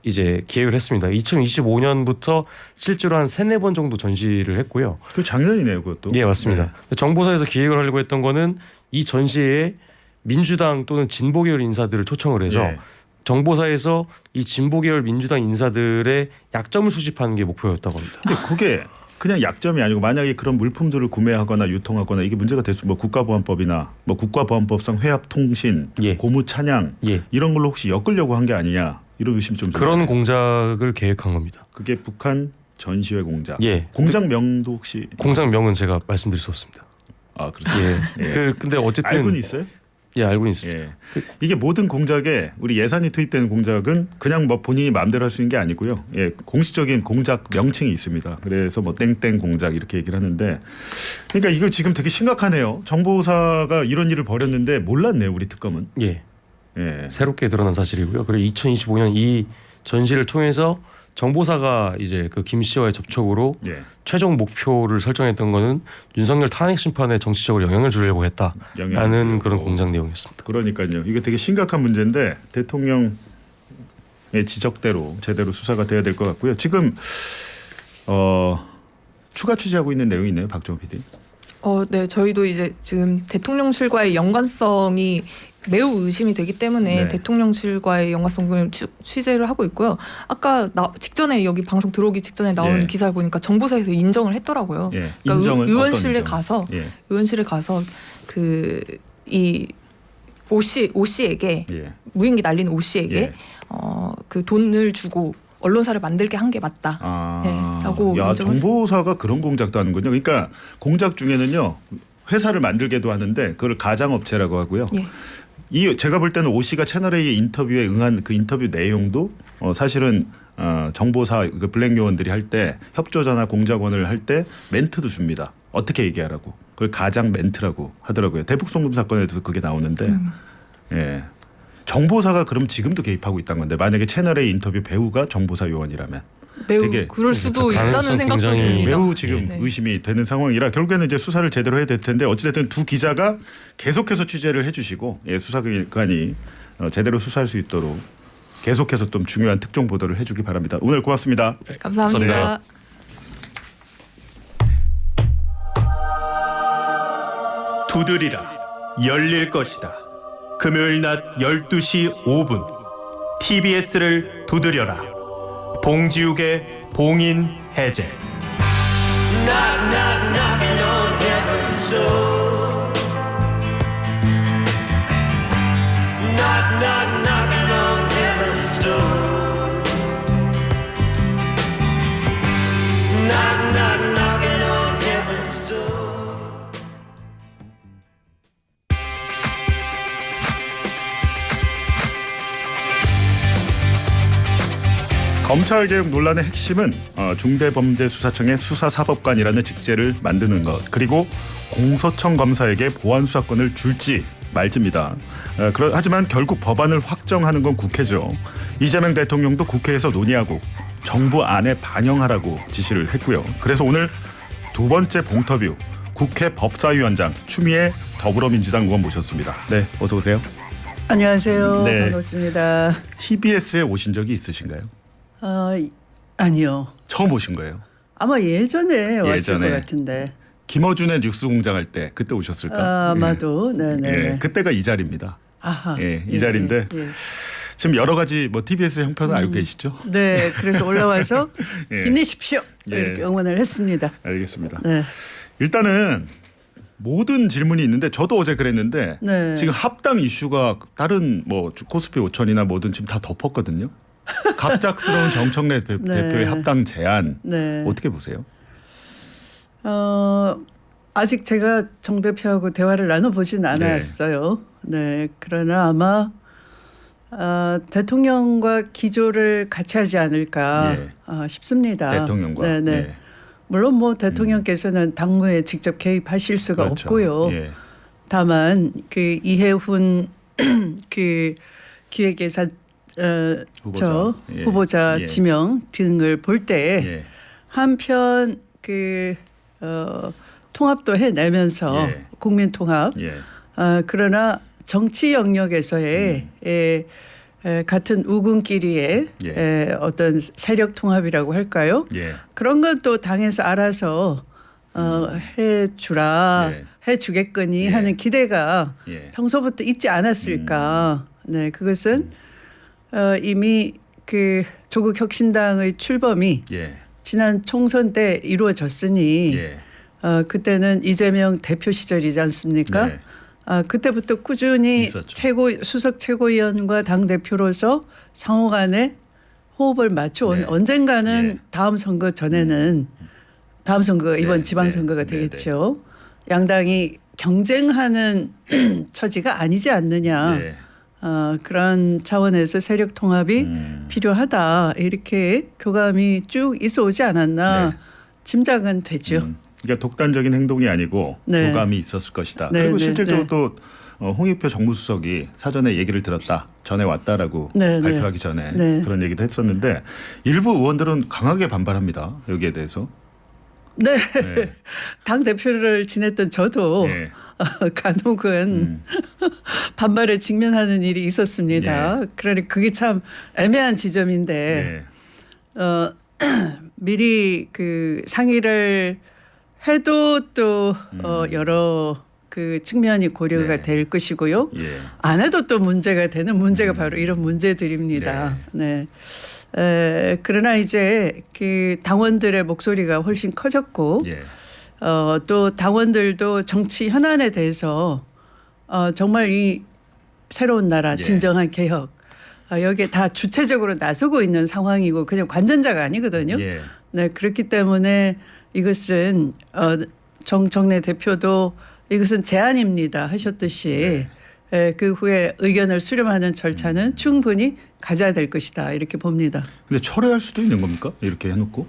이제 기획을 했습니다. 2025년부터 실제로 한 3-4번 정도 전시를 했고요. 그 작년이네요, 그것도. 예, 맞습니다. 정보사에서 기획을 하려고 했던 거는 이 전시회에 민주당 또는 진보 계열 인사들을 초청을 해서 예. 정보사에서 이 진보 계열 민주당 인사들의 약점을 수집하는 게 목표였다고 합니다. 근데 그게 그냥 약점이 아니고 만약에 그런 물품들을 구매하거나 유통하거나 이게 문제가 됐으면 뭐 국가보안법이나 뭐 국가보안법상 회합통신, 예. 고무찬양 예. 이런 걸로 혹시 엮으려고 한 게 아니냐 이런 의심 좀 그런 들어요. 공작을 계획한 겁니다. 그게 북한 전시회 공작. 예. 공작명도 혹시 공작명은 제가 말씀드릴 수 없습니다. 아 그렇죠. 예. 예. 근데 어쨌든 알고는 있어요? 예, 알고는 있습니다. 예. 이게 모든 공작에 우리 예산이 투입되는 공작은 그냥 뭐 본인이 마음대로 할 수 있는 게 아니고요. 예, 공식적인 공작 명칭이 있습니다. 그래서 뭐 땡땡 공작 이렇게 얘기를 하는데, 그러니까 이거 지금 되게 심각하네요. 정보사가 이런 일을 벌였는데 몰랐네요, 우리 특검은. 예. 예. 새롭게 드러난 사실이고요. 그리고 2025년 이 전시를 통해서 정보사가 이제 그 김 씨와의 접촉으로 예. 최종 목표를 설정했던 거는 윤석열 탄핵 심판에 정치적으로 영향을 주려고 했다라는 그런 공작 내용이었습니다. 그러니까요. 이게 되게 심각한 문제인데 대통령의 지적대로 제대로 수사가 돼야 될 것 같고요. 지금 추가 취재하고 있는 내용이 있나요, 박정호 PD? 네, 저희도 이제 지금 대통령실과의 연관성이 매우 의심이 되기 때문에 네. 대통령실과의 연관성을 취재를 하고 있고요. 아까 직전에 여기 방송 들어오기 직전에 나온 예. 기사를 보니까 정보사에서 인정을 했더라고요. 예. 그러니까 인정을 의원실에 어떤 인정? 가서 예. 의원실에 가서 그 이 오 씨에게 예. 무인기 날린 오 씨에게 예. 그 돈을 주고 언론사를 만들게 한 게 맞다. 라고 야, 인정을 정보사가 그런 공작도 하는군요. 그러니까 공작 중에는요. 회사를 만들게도 하는데 그걸 가장업체라고 하고요. 예. 이 제가 볼 때는 오 씨가 채널A 인터뷰에 응한 그 인터뷰 내용도 사실은 정보사 그 블랙 요원들이 할 때 협조자나 공작원을 할 때 멘트도 줍니다. 어떻게 얘기하라고. 그걸 가장 멘트라고 하더라고요. 대북 송금 사건에도 그게 나오는데 예. 정보사가 그럼 지금도 개입하고 있다는 건데 만약에 채널A 인터뷰 배우가 정보사 요원이라면 매우 되게 그럴 수도 가능성 있다는 생각도 굉장히 듭니다. 매우 지금 네. 의심이 되는 상황이라 결국에는 이제 수사를 제대로 해야 될 텐데 어찌됐든 두 기자가 계속해서 취재를 해주시고 수사기관이 제대로 수사할 수 있도록 계속해서 좀 중요한 특종 보도를 해주기 바랍니다. 오늘 고맙습니다. 감사합니다. 감사합니다. 두드리라 열릴 것이다. 금요일 낮 12시 5분 TBS를 두드려라. 봉지욱의 봉인 해제. 검찰개혁 논란의 핵심은 중대범죄수사청의 수사사법관이라는 직제를 만드는 것 그리고 공소청 검사에게 보안수사권을 줄지 말지입니다. 하지만 결국 법안을 확정하는 건 국회죠. 이재명 대통령도 국회에서 논의하고 정부 안에 반영하라고 지시를 했고요. 그래서 오늘 두 번째 봉터뷰 국회 법사위원장 추미애 더불어민주당 의원 모셨습니다. 네, 어서 오세요. 안녕하세요. 네. 반갑습니다. TBS에 오신 적이 있으신가요? 아니요. 처음 오신 거예요? 아마 예전에 왔을 예전에. 것 같은데. 김어준의 뉴스공장 할 때 그때 오셨을까? 아마도 네네. 예, 그때가 이 자리입니다. 아하. 예, 이 자리인데 예. 지금 여러 가지 TBS 형편을 알고 계시죠? 네, 그래서 올라와서 예. 힘내십시오. 예. 이렇게 응원을 했습니다. 알겠습니다. 네. 일단은 모든 질문이 있는데 저도 어제 그랬는데 네. 지금 합당 이슈가 다른 코스피 5천이나 뭐든 지금 다 덮었거든요. 갑작스러운 정청래 네. 대표의 합당 제안 네. 어떻게 보세요? 아직 제가 정 대표하고 대화를 나눠보진 않았어요. 네. 그러나 아마 대통령과 기조를 같이 하지 않을까 싶습니다. 대통령과. 네네. 예. 물론 대통령께서는 당무에 직접 개입하실 수가 그렇죠. 없고요. 예. 다만 그 이해훈 그 기획예산 후보자 예. 지명 등을 볼 때 예. 한편 통합도 해내면서 예. 국민 통합. 예. 그러나 정치 영역에서의 같은 우군끼리의 예. 어떤 세력 통합이라고 할까요? 예. 그런 건 또 당에서 알아서 해주라, 예. 해주겠거니 예. 하는 기대가 예. 평소부터 있지 않았을까. 네, 그것은 이미 조국 혁신당의 출범이 예. 지난 총선 때 이루어졌으니 예. 그때는 이재명 대표 시절이지 않습니까? 네. 그때부터 꾸준히 있었죠. 수석 최고위원과 당 대표로서 상호간에 호흡을 맞춰온 네. 언젠가는 예. 다음 선거 전에는 다음 선거가 이번 네. 지방선거가 네. 되겠죠. 양당이 경쟁하는 처지가 아니지 않느냐. 예. 그런 차원에서 세력 통합이 필요하다. 이렇게 교감이 쭉 있어 오지 않았나 네. 짐작은 되죠. 그러니까 독단적인 행동이 아니고 네. 교감이 있었을 것이다. 네, 그리고 네, 실질적으로 또 홍익표 정무수석이 사전에 얘기를 들었다. 전에 왔다라고 네, 발표하기 전에 네. 그런 얘기도 했었는데 일부 의원들은 강하게 반발합니다. 여기에 대해서. 네. 네. 당 대표를 지냈던 저도 예. 간혹은 반발에 직면하는 일이 있었습니다. 예. 그러니 그게 참 애매한 지점인데 예. 미리 상의를 해도 또 여러 측면이 고려가 네. 될 것이고요. 예. 안 해도 또 문제가 되는 문제가 바로 이런 문제들입니다. 네. 그러나 이제 당원들의 목소리가 훨씬 커졌고 예. 또 당원들도 정치 현안에 대해서 정말 이 새로운 나라 예. 진정한 개혁 여기에 다 주체적으로 나서고 있는 상황이고 그냥 관전자가 아니거든요. 예. 네, 그렇기 때문에 이것은 정청래 대표도 이것은 제안입니다 하셨듯이 그 후에 의견을 수렴하는 절차는 충분히 가져야 될 것이다 이렇게 봅니다. 근데 철회할 수도 있는 겁니까? 이렇게 해놓고?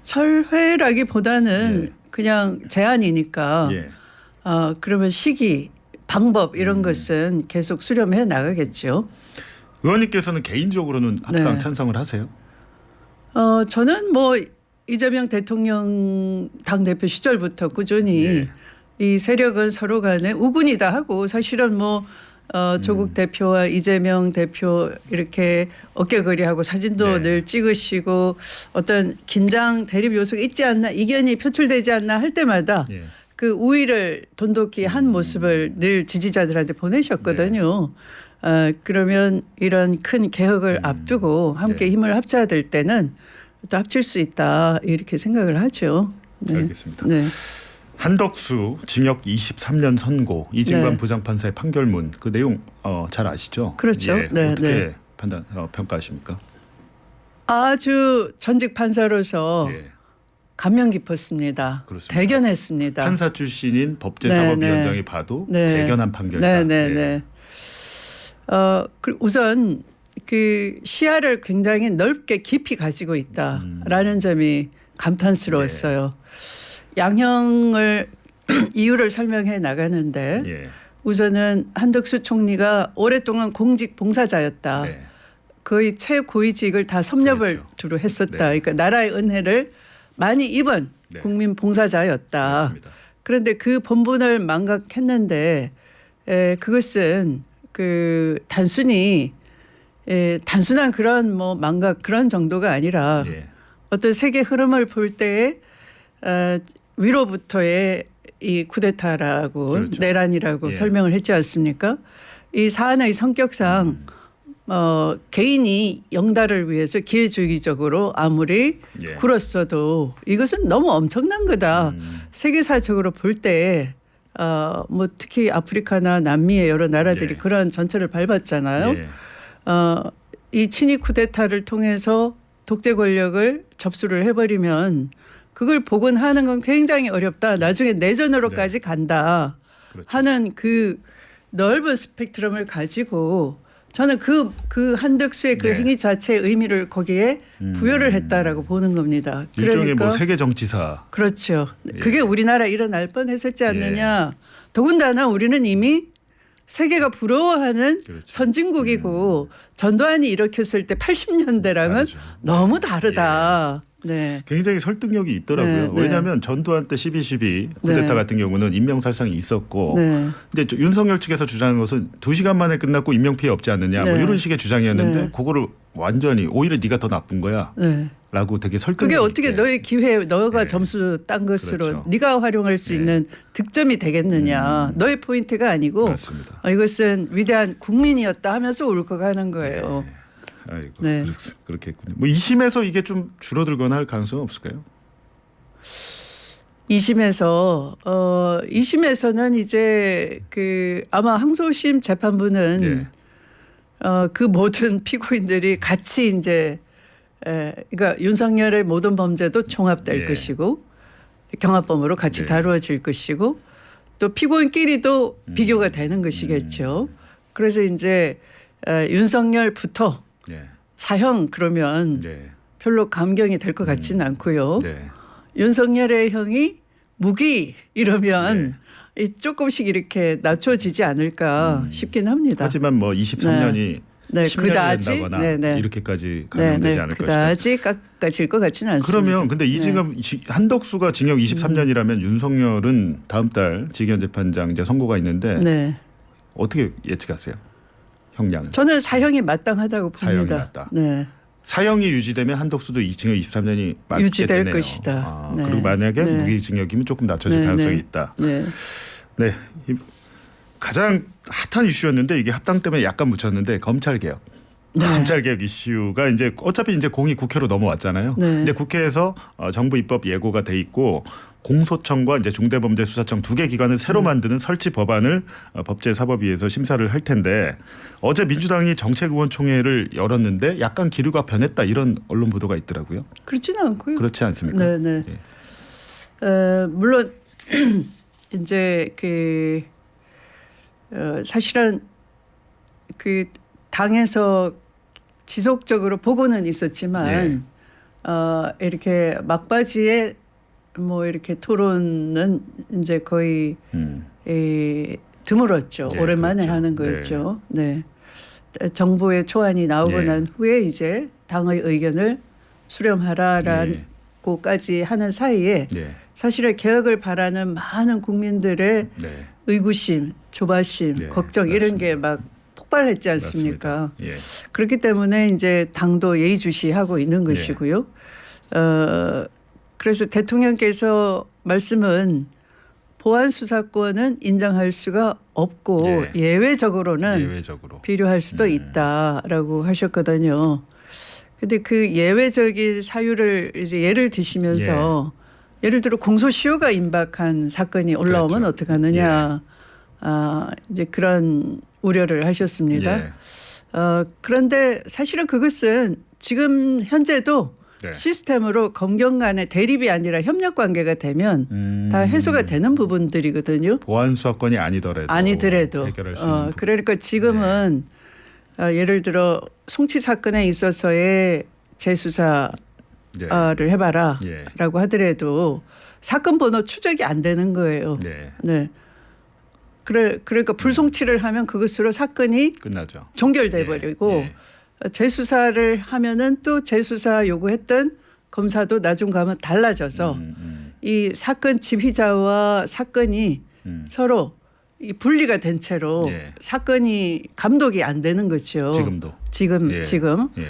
철회라기보다는 예. 그냥 제안이니까 예. 그러면 시기, 방법 이런 것은 계속 수렴해 나가겠죠. 의원님께서는 개인적으로는 합당 네. 찬성을 하세요? 저는 뭐 이재명 대통령 당대표 시절부터 꾸준히 예. 이 세력은 서로 간에 우군이다 하고 사실은 뭐 조국 대표와 이재명 대표 이렇게 어깨거리하고 사진도 네. 늘 찍으시고 어떤 긴장 대립 요소가 있지 않나 이견이 표출되지 않나 할 때마다 예. 그 우위를 돈독히 한 모습을 늘 지지자들한테 보내셨거든요. 그러면 이런 큰 개혁을 앞두고 함께 네. 힘을 합쳐야 될 때는 또 합칠 수 있다 이렇게 생각을 하죠. 네. 알겠습니다. 네. 한덕수 징역 23년 선고 이진관 네. 부장판사의 판결문 그 내용 잘 아시죠? 그렇죠. 예, 네, 어떻게 네. 평가하십니까? 아주 전직 판사로서 예. 감명 깊었습니다. 그렇습니다. 대견했습니다. 판사 출신인 법제사법위원장이 네, 봐도 네. 대견한 판결이다. 네, 네, 예. 네. 우선 그 시야를 굉장히 넓게 깊이 가지고 있다라는 점이 감탄스러웠어요. 양형을 이유를 설명해 나가는데 예. 우선은 한덕수 총리가 오랫동안 공직 봉사자였다. 네. 거의 최고위직을 다 섭렵을 그렇죠. 주로 했었다. 네. 그러니까 나라의 은혜를 많이 입은 네. 국민 봉사자였다. 그렇습니다. 그런데 그 본분을 망각했는데 그것은 그 단순히 단순한 그런 뭐 망각 그런 정도가 아니라 예. 어떤 세계 흐름을 볼 때에 위로부터의 이 쿠데타라고 그렇죠. 내란이라고 예. 설명을 했지 않습니까? 이 사안의 성격상 개인이 영달을 위해서 기회주의적으로 아무리 예. 굴었어도 이것은 너무 엄청난 거다. 음. 세계사적으로 볼 때 뭐 특히 아프리카나 남미의 여러 나라들이 예. 그런 전철을 밟았잖아요. 예. 이 친위 쿠데타를 통해서 독재 권력을 접수를 해버리면 그걸 복원하는 건 굉장히 어렵다. 나중에 내전으로까지 간다 그렇죠. 하는 그 넓은 스펙트럼을 가지고 저는 그 한덕수의 그 네. 행위 자체의 의미를 거기에 부여를 했다라고 보는 겁니다. 일종의 그러니까 뭐 세계 정치사. 그렇죠. 예. 그게 우리나라 일어날 뻔했었지 않느냐. 더군다나 우리는 이미 세계가 부러워하는 그렇죠. 선진국이고 전두환이 일으켰을 때 80년대랑은 다르죠. 너무 다르다. 네. 굉장히 설득력이 있더라고요. 네, 네. 왜냐하면 전두환 때 12.12 쿠데타 네. 같은 경우는 인명살상이 있었고 네. 이제 윤석열 측에서 주장한 것은 2시간 만에 끝났고 인명피해 없지 않느냐 뭐 네. 이런 식의 주장이었는데 네. 그거를 완전히 오히려 네가 더 나쁜 거야 네. 라고 되게 설득력 그게 어떻게 있게. 너의 기회, 너가 네. 점수 딴 것으로 그렇죠. 네가 활용할 수 네. 있는 득점이 되겠느냐. 너의 포인트가 아니고 맞습니다. 이것은 위대한 국민이었다 하면서 울컥하는 거예요. 아이고 네. 그렇게 했군요. 뭐 2심에서 이게 좀 줄어들거나 할 가능성은 없을까요? 2심에서는 이제 그 아마 항소심 재판부는 그 모든 피고인들이 같이 이제 그러니까 윤석열의 모든 범죄도 총합될 예. 것이고 경합범으로 같이 네. 다루어질 것이고 또 피고인끼리도 비교가 되는 것이겠죠. 그래서 이제 윤석열부터 네. 사형 그러면 네. 별로 감경이 될 것 같지는 않고요. 네. 윤석열의 형이 무기 이러면 이 조금씩 이렇게 낮춰지지 않을까 싶긴 합니다. 하지만 뭐 23년이 네, 10년이 그다지 된다거나 네, 네. 이렇게까지 가능되지 않을 것이다. 그다지 깎아질 것 같지는 않습니다. 그러면 근데 이 지금 한덕수가 징역 23년이라면 윤석열은 다음 달 직위원재판장 이제 선고가 있는데 네, 어떻게 예측하세요? 형량. 저는 사형이 마땅하다고 사형이 봅니다. 맞다. 네, 사형이 유지되면 한덕수도 이 징역 23년이 맞게 유지될 되네요. 것이다. 네. 그리고 만약에 네. 무기징역이면 조금 낮춰질 네, 가능성이 네. 있다. 네, 네. 가장 핫한 이슈였는데 이게 합당 때문에 약간 묻혔는데 검찰 개혁. 네. 검찰 개혁 이슈가 이제 어차피 이제 공이 국회로 넘어왔잖아요. 네. 이제 국회에서 정부 입법 예고가 돼 있고 공소청과 이제 중대범죄수사청 두 개 기관을 새로 만드는 설치 법안을 법제사법위에서 심사를 할 텐데 어제 민주당이 정책위원총회를 열었는데 약간 기류가 변했다 이런 언론 보도가 있더라고요. 그렇지는 않고요. 그렇지 않습니까? 네, 네. 물론 이제 그 사실은 그 당에서 지속적으로 보고는 있었지만 이렇게 막바지에 뭐 이렇게 토론은 이제 거의 드물었죠. 네, 오랜만에 그렇죠. 하는 거였죠. 네. 정부의 초안이 나오고 네. 난 후에 이제 당의 의견을 수렴하라라고까지 하는 사이에 예. 사실은 개혁을 바라는 많은 국민들의 네. 의구심, 조바심, 네, 걱정 이런 맞습니다. 게 막 폭발했지 않습니까? 맞습니다. 예. 그렇기 때문에 이제 당도 예의주시하고 있는 네. 것이고요. 그래서 대통령께서 말씀은 보안 수사권은 인정할 수가 없고 예. 예외적으로는 예외적으로. 필요할 수도 있다라고 하셨거든요. 근데 그 예외적인 사유를 이제 예를 드시면서 예를 들어 공소시효가 임박한 사건이 올라오면 그렇죠. 어떡하느냐. 이제 그런 우려를 하셨습니다. 예. 그런데 사실은 그것은 지금 현재도 네. 시스템으로 검경 간의 대립이 아니라 협력 관계가 되면 다 해소가 되는 부분들이거든요. 보안 수사권이 아니더라도 해결할 수 있는 부분. 그러니까 지금은 예를 들어 송치 사건에 있어서의 재수사를 네. 해봐라라고 예. 하더라도 사건 번호 추적이 안 되는 거예요. 네. 네. 그러니까 불송치를 하면 그것으로 사건이 끝나죠. 종결돼 예. 버리고 예. 재수사를 하면은 또 재수사 요구했던 검사도 나중 가면 달라져서 이 사건 지휘자와 사건이 서로 이 분리가 된 채로 예. 사건이 감독이 안 되는 거죠. 지금도. 지금 예. 예.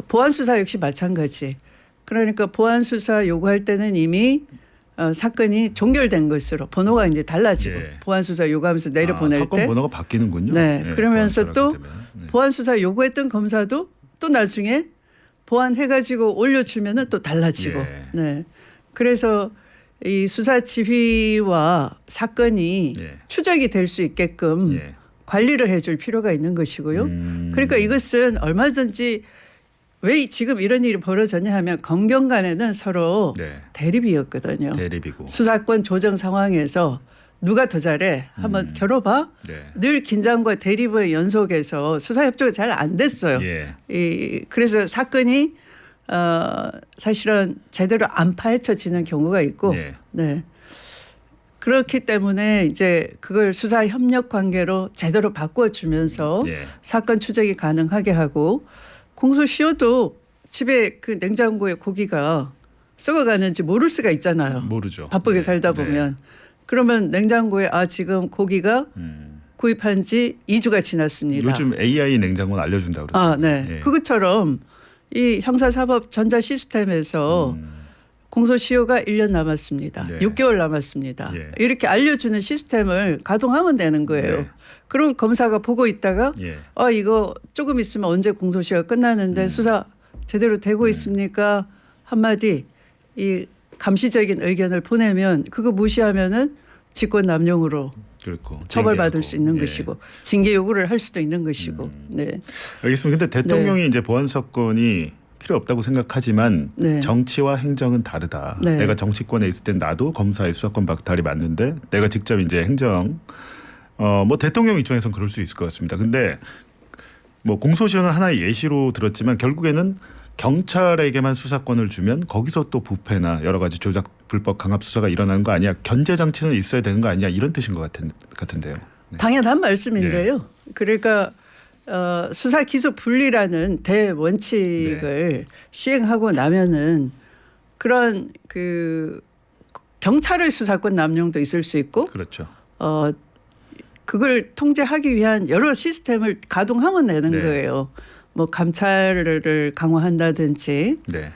보안 수사 역시 마찬가지. 그러니까 보안 수사 요구할 때는 이미 사건이 종결된 것으로 번호가 이제 달라지고 예. 보안 수사 요구하면서 내려 보낼 사건 때 번호가 바뀌는군요. 네, 예, 그러면서 보안 또 수사하게 되면. 네. 보안 수사 요구했던 검사도 또 나중에 보완해가지고 올려주면은 또 달라지고. 예. 네. 그래서 이 수사 지휘와 사건이 예. 추적이 될 수 있게끔 예. 관리를 해줄 필요가 있는 것이고요. 그러니까 이것은 얼마든지 왜 지금 이런 일이 벌어졌냐 하면 검경 간에는 서로 네. 대립이었거든요. 대립이고. 수사권 조정 상황에서 누가 더 잘해 한번 겨뤄봐. 네. 늘 긴장과 대립의 연속에서 수사 협조가 잘 안 됐어요. 예. 그래서 사건이 사실은 제대로 안 파헤쳐지는 경우가 있고, 예. 네. 그렇기 때문에 이제 그걸 수사 협력 관계로 제대로 바꿔주면서 예. 사건 추적이 가능하게 하고 공소시효도 집에 그 냉장고에 고기가 썩어가는지 모를 수가 있잖아요. 모르죠. 바쁘게 네. 살다 보면. 그러면 냉장고에 지금 고기가 구입한 지 2주가 지났습니다. 요즘 AI 냉장고는 알려준다고 그러죠. 네. 예. 그것처럼 이 형사사법 전자 시스템에서 공소시효가 1년 남았습니다. 네. 6개월 남았습니다. 예. 이렇게 알려주는 시스템을 가동하면 되는 거예요. 네. 그럼 검사가 보고 있다가 예. 이거 조금 있으면 언제 공소시효가 끝나는데 수사 제대로 되고 있습니까? 한마디 이 감시적인 의견을 보내면 그거 무시하면은 직권남용으로 그렇고 처벌받을 징계하고. 수 있는 예. 것이고 징계 요구를 할 수도 있는 것이고. 네. 알겠습니다. 근데 대통령이 이제 보안 수사권이 필요 없다고 생각하지만 네. 정치와 행정은 다르다. 네. 내가 정치권에 있을 땐 나도 검사의 수사권 박탈이 맞는데 내가 직접 이제 행정 뭐 대통령 입장에선 그럴 수 있을 것 같습니다. 근데 뭐 공소시효는 하나의 예시로 들었지만 결국에는 경찰에게만 수사권을 주면 거기서 또 부패나 여러 가지 조작 불법 강압 수사가 일어나는 거 아니야? 견제 장치는 있어야 되는 거 아니야? 이런 뜻인 것 같은데요. 네. 당연한 말씀인데요. 그러니까 수사 기소 분리라는 대원칙을 시행하고 나면은 그런 그 경찰의 수사권 남용도 있을 수 있고 그렇죠. 그걸 통제하기 위한 여러 시스템을 가동하면 되는 네. 거예요. 뭐 감찰을 강화한다든지 네.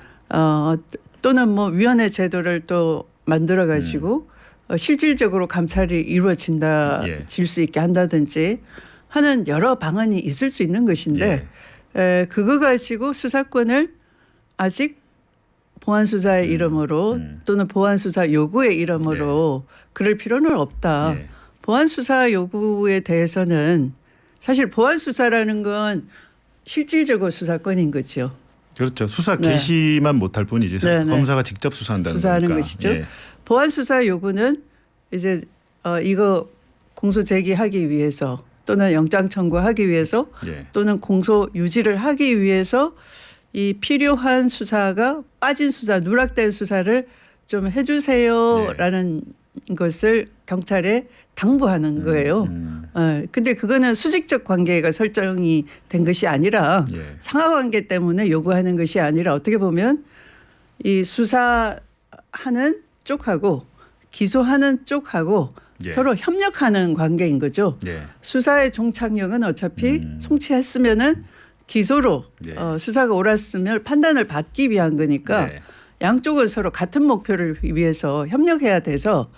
또는 뭐 위원회 제도를 또 만들어 가지고 실질적으로 감찰이 이루어질 수 있게 한다든지 하는 여러 방안이 있을 수 있는 것인데 그거 가지고 수사권을 아직 보안 수사의 이름으로 또는 보안 수사 요구의 이름으로 그럴 필요는 없다. 예. 보안 수사 요구에 대해서는 사실 보안 수사라는 건 실질적으로 수사권인 거죠. 그렇죠. 수사 네. 개시만 못할 뿐이지 네, 네. 검사가 직접 수사한다는 수사하는 거니까. 것이죠. 예. 보안 수사 요구는 이제 이거 공소 제기하기 위해서 또는 영장 청구하기 위해서 예. 또는 공소 유지를 하기 위해서 이 필요한 수사가 빠진 수사, 누락된 수사를 좀 해주세요라는 것을 경찰에 당부하는 거예요. 근데 그거는 수직적 관계가 설정이 된 것이 아니라 예. 상하관계 때문에 요구하는 것이 아니라 어떻게 보면 이 수사하는 쪽하고 기소하는 쪽하고 예. 서로 협력하는 관계인 거죠. 예. 수사의 종착역은 어차피 송치했으면은 기소로 예. 수사가 옳았으면 판단을 받기 위한 거니까 네. 양쪽은 서로 같은 목표를 위해서 협력해야 돼서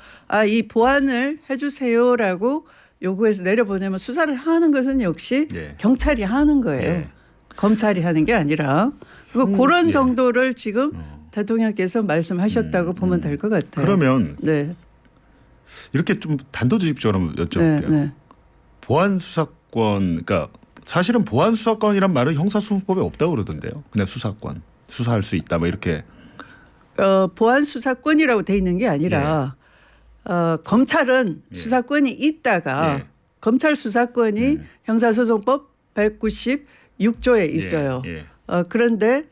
이 보완을 해주세요라고 요구해서 내려보내면 수사를 하는 것은 역시 예. 경찰이 하는 거예요. 예. 검찰이 하는 게 아니라 그리고 그런 예. 정도를 지금 대통령께서 말씀하셨다고 보면 될 것 같아요. 그러면 네. 이렇게 좀 단도직입적으로 여쭤볼게요. 네. 보안 수사권, 그러니까 사실은 보안 수사권이란 말은 형사소송법에 없다고 그러던데요. 그냥 수사권, 수사할 수 있다, 뭐 이렇게. 보안 수사권이라고 돼 있는 게 아니라 검찰은 예. 수사권이 있다가 예. 검찰 수사권이 형사소송법 196조에 있어요. 예. 예. 그런데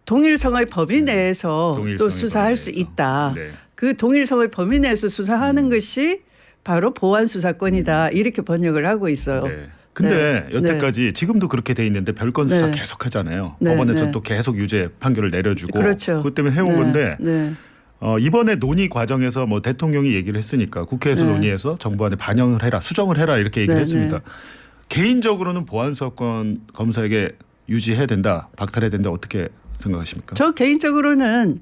동일성의 범위 내에서 또 동일성의 수사할 범위 수 내에서. 있다. 네. 그 동일성의 범위 내에서 수사하는 것이 바로 보안 수사권이다. 이렇게 번역을 하고 있어요. 네. 근데 네. 여태까지 지금도 그렇게 돼 있는데 별건 수사 네. 계속 하잖아요. 네. 법원에서 네. 또 계속 유죄 판결을 내려주고 그렇죠. 그것 때문에 해온 네. 건데 네. 이번에 논의 과정에서 뭐 대통령이 얘기를 했으니까 국회에서 네. 논의해서 정부안에 반영을 해라, 수정을 해라 이렇게 얘기를 네, 했습니다. 개인적으로는 보안 수사권 검사에게 유지해야 된다, 박탈해야 된다, 어떻게 생각하십니까? 저 개인적으로는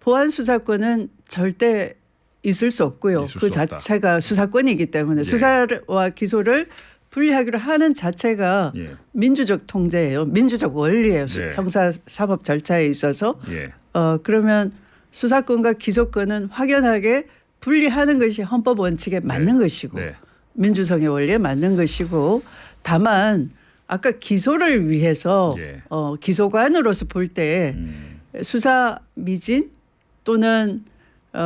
보안 수사권은 절대 있을 수 없고요. 있을 그 수 없다. 자체가 수사권이기 때문에 예. 수사와 기소를 분리하기로 하는 자체가 예. 민주적 통제예요. 민주적 원리예요. 네. 형사사법 절차에 있어서 예. 그러면 수사권과 기소권은 확연하게 분리하는 것이 헌법 원칙에 맞는 것이고 네. 민주성의 원리에 맞는 것이고 다만 아까 기소를 위해서 예. 기소관으로서 볼 때 수사 미진 또는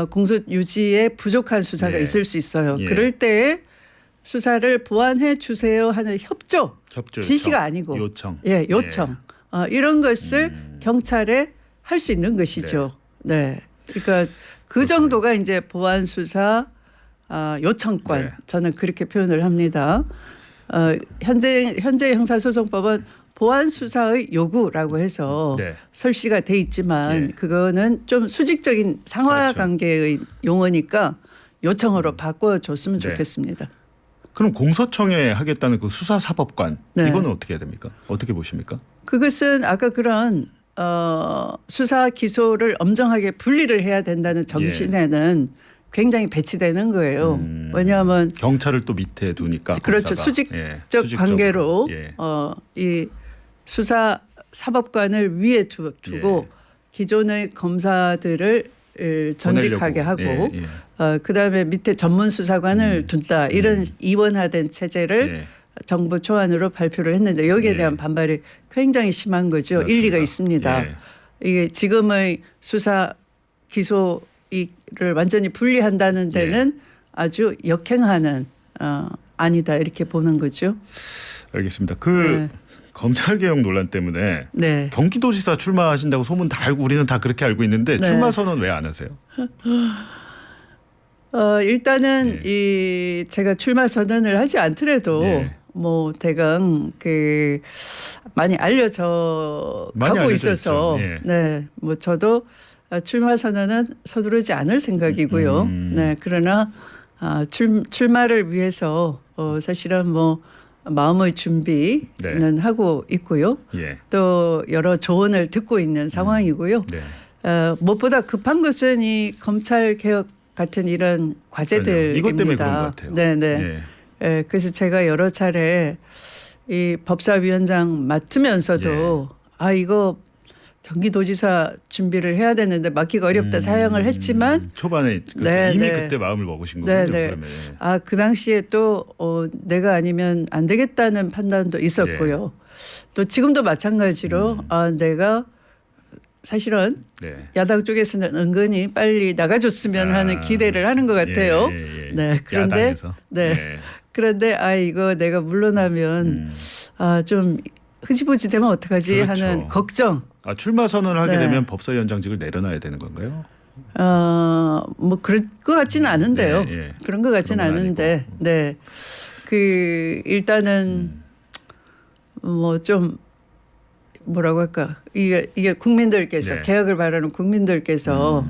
공소 유지에 부족한 수사가 예. 있을 수 있어요. 예. 그럴 때에 수사를 보완해 주세요 하는 협조 협조 지시가 요청, 아니고 요청. 요청 이런 것을 경찰에 할 수 있는 것이죠. 네. 그러니까 그 정도가 이제 보완 수사 요청권 네. 저는 그렇게 표현을 합니다. 현재 형사소송법은 보안 수사의 요구라고 해서 네. 설치가 돼 있지만 예. 그거는 좀 수직적인 상하 그렇죠. 관계의 용어니까 요청으로 바꿔줬으면 네. 좋겠습니다. 그럼 공소청에 하겠다는 그 수사사법관 네. 이거는 어떻게 해야 됩니까? 어떻게 보십니까? 그것은 아까 그런 수사 기소를 엄정하게 분리를 해야 된다는 정신에는 굉장히 배치되는 거예요. 왜냐하면 경찰을 또 밑에 두니까 그렇죠. 검사가. 수직적 수직적으로. 관계로 예. 이 수사 사법관을 위에 두고 예. 기존의 검사들을 전직하게 보내려고. 하고 예, 예. 그다음에 밑에 전문 수사관을 둔다 이런 이원화된 체제를 예. 정부 초안으로 발표를 했는데 여기에 예. 대한 반발이 굉장히 심한 거죠. 그렇습니다. 일리가 있습니다. 예. 이게 지금의 수사 기소를 완전히 분리한다는 데는 아주 역행하는 아니다 이렇게 보는 거죠. 알겠습니다. 그 네. 검찰 개혁 논란 때문에 네. 경기도지사 출마하신다고 소문 다 알고 우리는 다 그렇게 알고 있는데 네. 출마 선언 왜 안 하세요? 일단은 이 제가 출마 선언을 하지 않더라도 예. 뭐 대강 그 많이 알려져 많이 가고 알려져 있어서 있죠. 예. 네, 뭐 저도 출마 선언은 서두르지 않을 생각이고요. 네, 그러나 출마를 위해서 사실은 뭐 마음의 준비는 네. 하고 있고요. 예. 또 여러 조언을 듣고 있는 상황이고요. 네. 무엇보다 급한 것은 이 검찰 개혁 같은 이런 과제들입니다. 이것 때문에 그런 것 같아요. 네네. 예. 그래서 제가 여러 차례 이 법사위원장 맡으면서도 이거 경기도지사 준비를 해야 되는데 맡기가 어렵다 사양을 했지만 초반에 네, 이미 네. 그때 마음을 먹으신 네, 거군요. 네. 그러면. 그 당시에 또 내가 아니면 안 되겠다는 판단도 있었고요. 또 지금도 마찬가지로 내가 사실은 네. 야당 쪽에서는 은근히 빨리 나가줬으면 하는 기대를 하는 것 같아요. 예. 네, 그런데 야당에서. 네. 예. 그런데 이거 내가 물러나면 좀 흐지부지 되면 어떡하지 그렇죠. 하는 걱정. 출마 선언을 하게 네. 되면 법사위원장직을 내려놔야 되는 건가요? 뭐 그럴 것 같지는 않은데요. 예, 예. 그런 것 같지는 그런 건 않은데, 네. 그 일단은 뭐 좀 뭐라고 할까 이게 국민들께서 네. 개혁을 바라는 국민들께서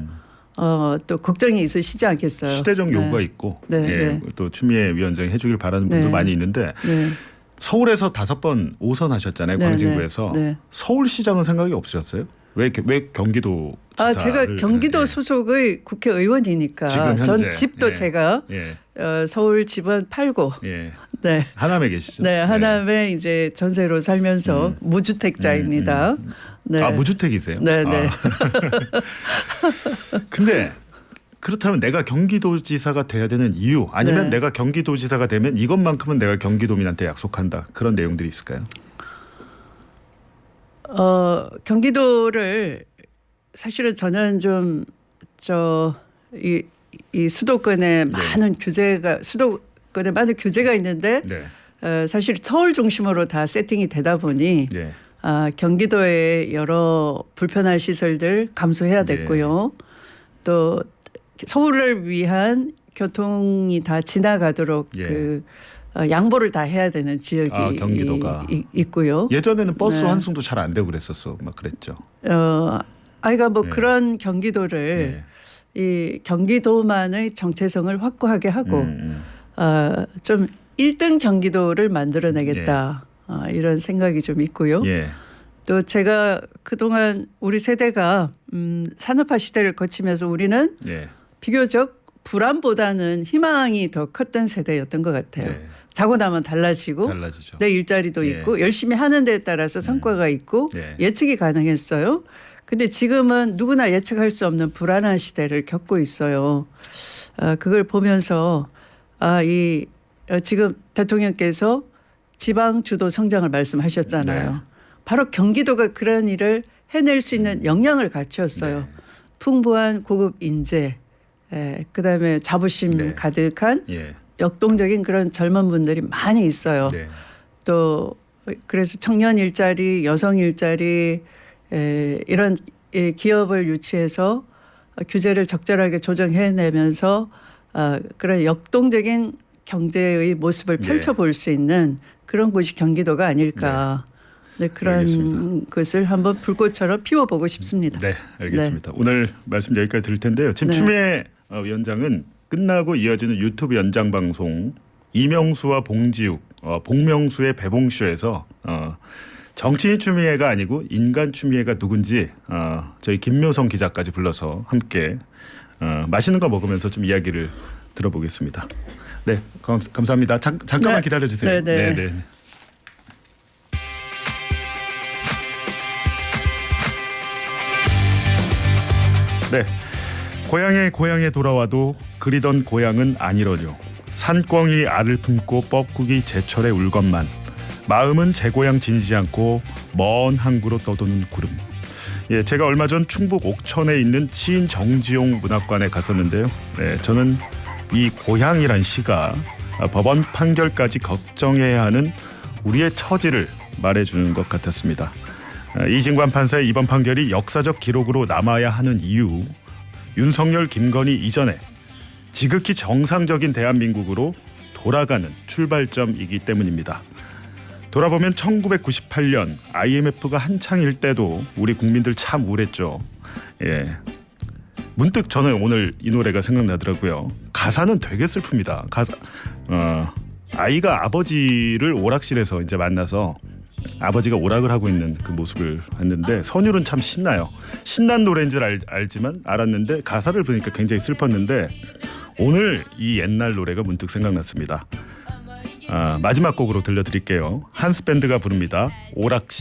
또 걱정이 있으시지 않겠어요. 시대적 요구가 네. 있고 네, 예, 네. 또 추미애 위원장이 해주길 바라는 분도 네. 많이 있는데 네. 서울에서 5번 5선 하셨잖아요. 네, 광진구에서. 네, 네. 서울시장은 생각이 없으셨어요? 왜 경기도 지사를 제가 경기도 예. 소속의 국회의원이니까 지금 현재. 전 집도 예. 제가 예. 서울 집은 팔고 예. 네. 하남에 계시죠? 네, 하남에 이제 전세로 살면서 무주택자입니다. 네. 아, 무주택이세요? 네, 네. 근데 그렇다면 내가 경기도지사가 돼야 되는 이유 아니면 네. 내가 경기도지사가 되면 이것만큼은 내가 경기도민한테 약속한다. 그런 내용들이 있을까요? 경기도를 사실은 저는 좀 이 수도권에 많은 규제가 수도권에 많은 규제가 있는데 네. 사실 서울 중심으로 다 세팅이 되다 보니 네. 경기도의 여러 불편한 시설들 감소해야 됐고요. 또 서울을 위한 교통이 다 지나가도록 예. 그 양보를 다 해야 되는 지역이 경기도가. 있고요. 예전에는 버스 네. 환승도 잘 안 되고 그랬었어. 막 그랬죠. 아이가 뭐 네. 그런 경기도를 네. 이 경기도만의 정체성을 확고하게 하고 좀 1등 경기도를 만들어내겠다 이런 생각이 좀 있고요. 예. 또 제가 그동안 우리 세대가 산업화 시대를 거치면서 우리는 예. 비교적 불안보다는 희망이 더 컸던 세대였던 것 같아요. 네. 자고 나면 달라지고 달라지죠. 내 일자리도 예. 있고 열심히 하는 데에 따라서 성과가 있고 네. 예측이 가능했어요. 근데 지금은 누구나 예측할 수 없는 불안한 시대를 겪고 있어요. 그걸 보면서 지금 대통령께서 지방 주도 성장을 말씀하셨잖아요. 네. 바로 경기도가 그런 일을 해낼 수 있는 역량을 갖추었어요. 네. 풍부한 고급 인재, 그다음에 자부심 네. 가득한 예. 역동적인 그런 젊은 분들이 많이 있어요. 네. 또 그래서 청년 일자리, 여성 일자리 이런 기업을 유치해서 규제를 적절하게 조정해내면서 그런 역동적인 경제의 모습을 네. 펼쳐볼 수 있는 그런 곳이 경기도가 아닐까. 네, 그런 알겠습니다. 것을 한번 불꽃처럼 피워보고 싶습니다. 네, 알겠습니다. 오늘 말씀 여기까지 드릴 텐데요. 지금 네. 추미애 위원장은 끝나고 이어지는 유튜브 연장 방송 이명수와 봉지욱, 복명수의 배봉쇼에서 정치인 추미애가 아니고 인간 추미애가 누군지 저희 김묘성 기자까지 불러서 함께 맛있는 거 먹으면서 좀 이야기를 들어보겠습니다. 네, 감사합니다. 잠깐만 네. 기다려 주세요. 네, 네. 네. 네. 고향에 돌아와도 그리던 고향은 아니러뇨. 산꿩이 알을 품고 뻐꾸기 제철의 울것만. 마음은 제 고향 지니지 않고 먼 항구로 떠도는 구름. 예, 제가 얼마 전 충북 옥천에 있는 시인 정지용 문학관에 갔었는데요. 네, 저는 이 고향이란 시가 법원 판결까지 걱정해야 하는 우리의 처지를 말해주는 것 같았습니다. 이진관 판사의 이번 판결이 역사적 기록으로 남아야 하는 이유, 윤석열, 김건희 이전에 지극히 정상적인 대한민국으로 돌아가는 출발점이기 때문입니다. 돌아보면 1998년 IMF가 한창일 때도 우리 국민들 참 우울했죠. 예. 문득 저는 오늘 이 노래가 생각나더라고요. 가사는 되게 슬픕니다. 아이가 아버지를 오락실에서 이제 만나서 아버지가 오락을 하고 있는 그 모습을 봤는데 선율은 참 신나요. 신난 노래인 줄 알았는데 가사를 보니까 굉장히 슬펐는데 오늘 이 옛날 노래가 문득 생각났습니다. 마지막 곡으로 들려드릴게요. 한스 밴드가 부릅니다. 오락실.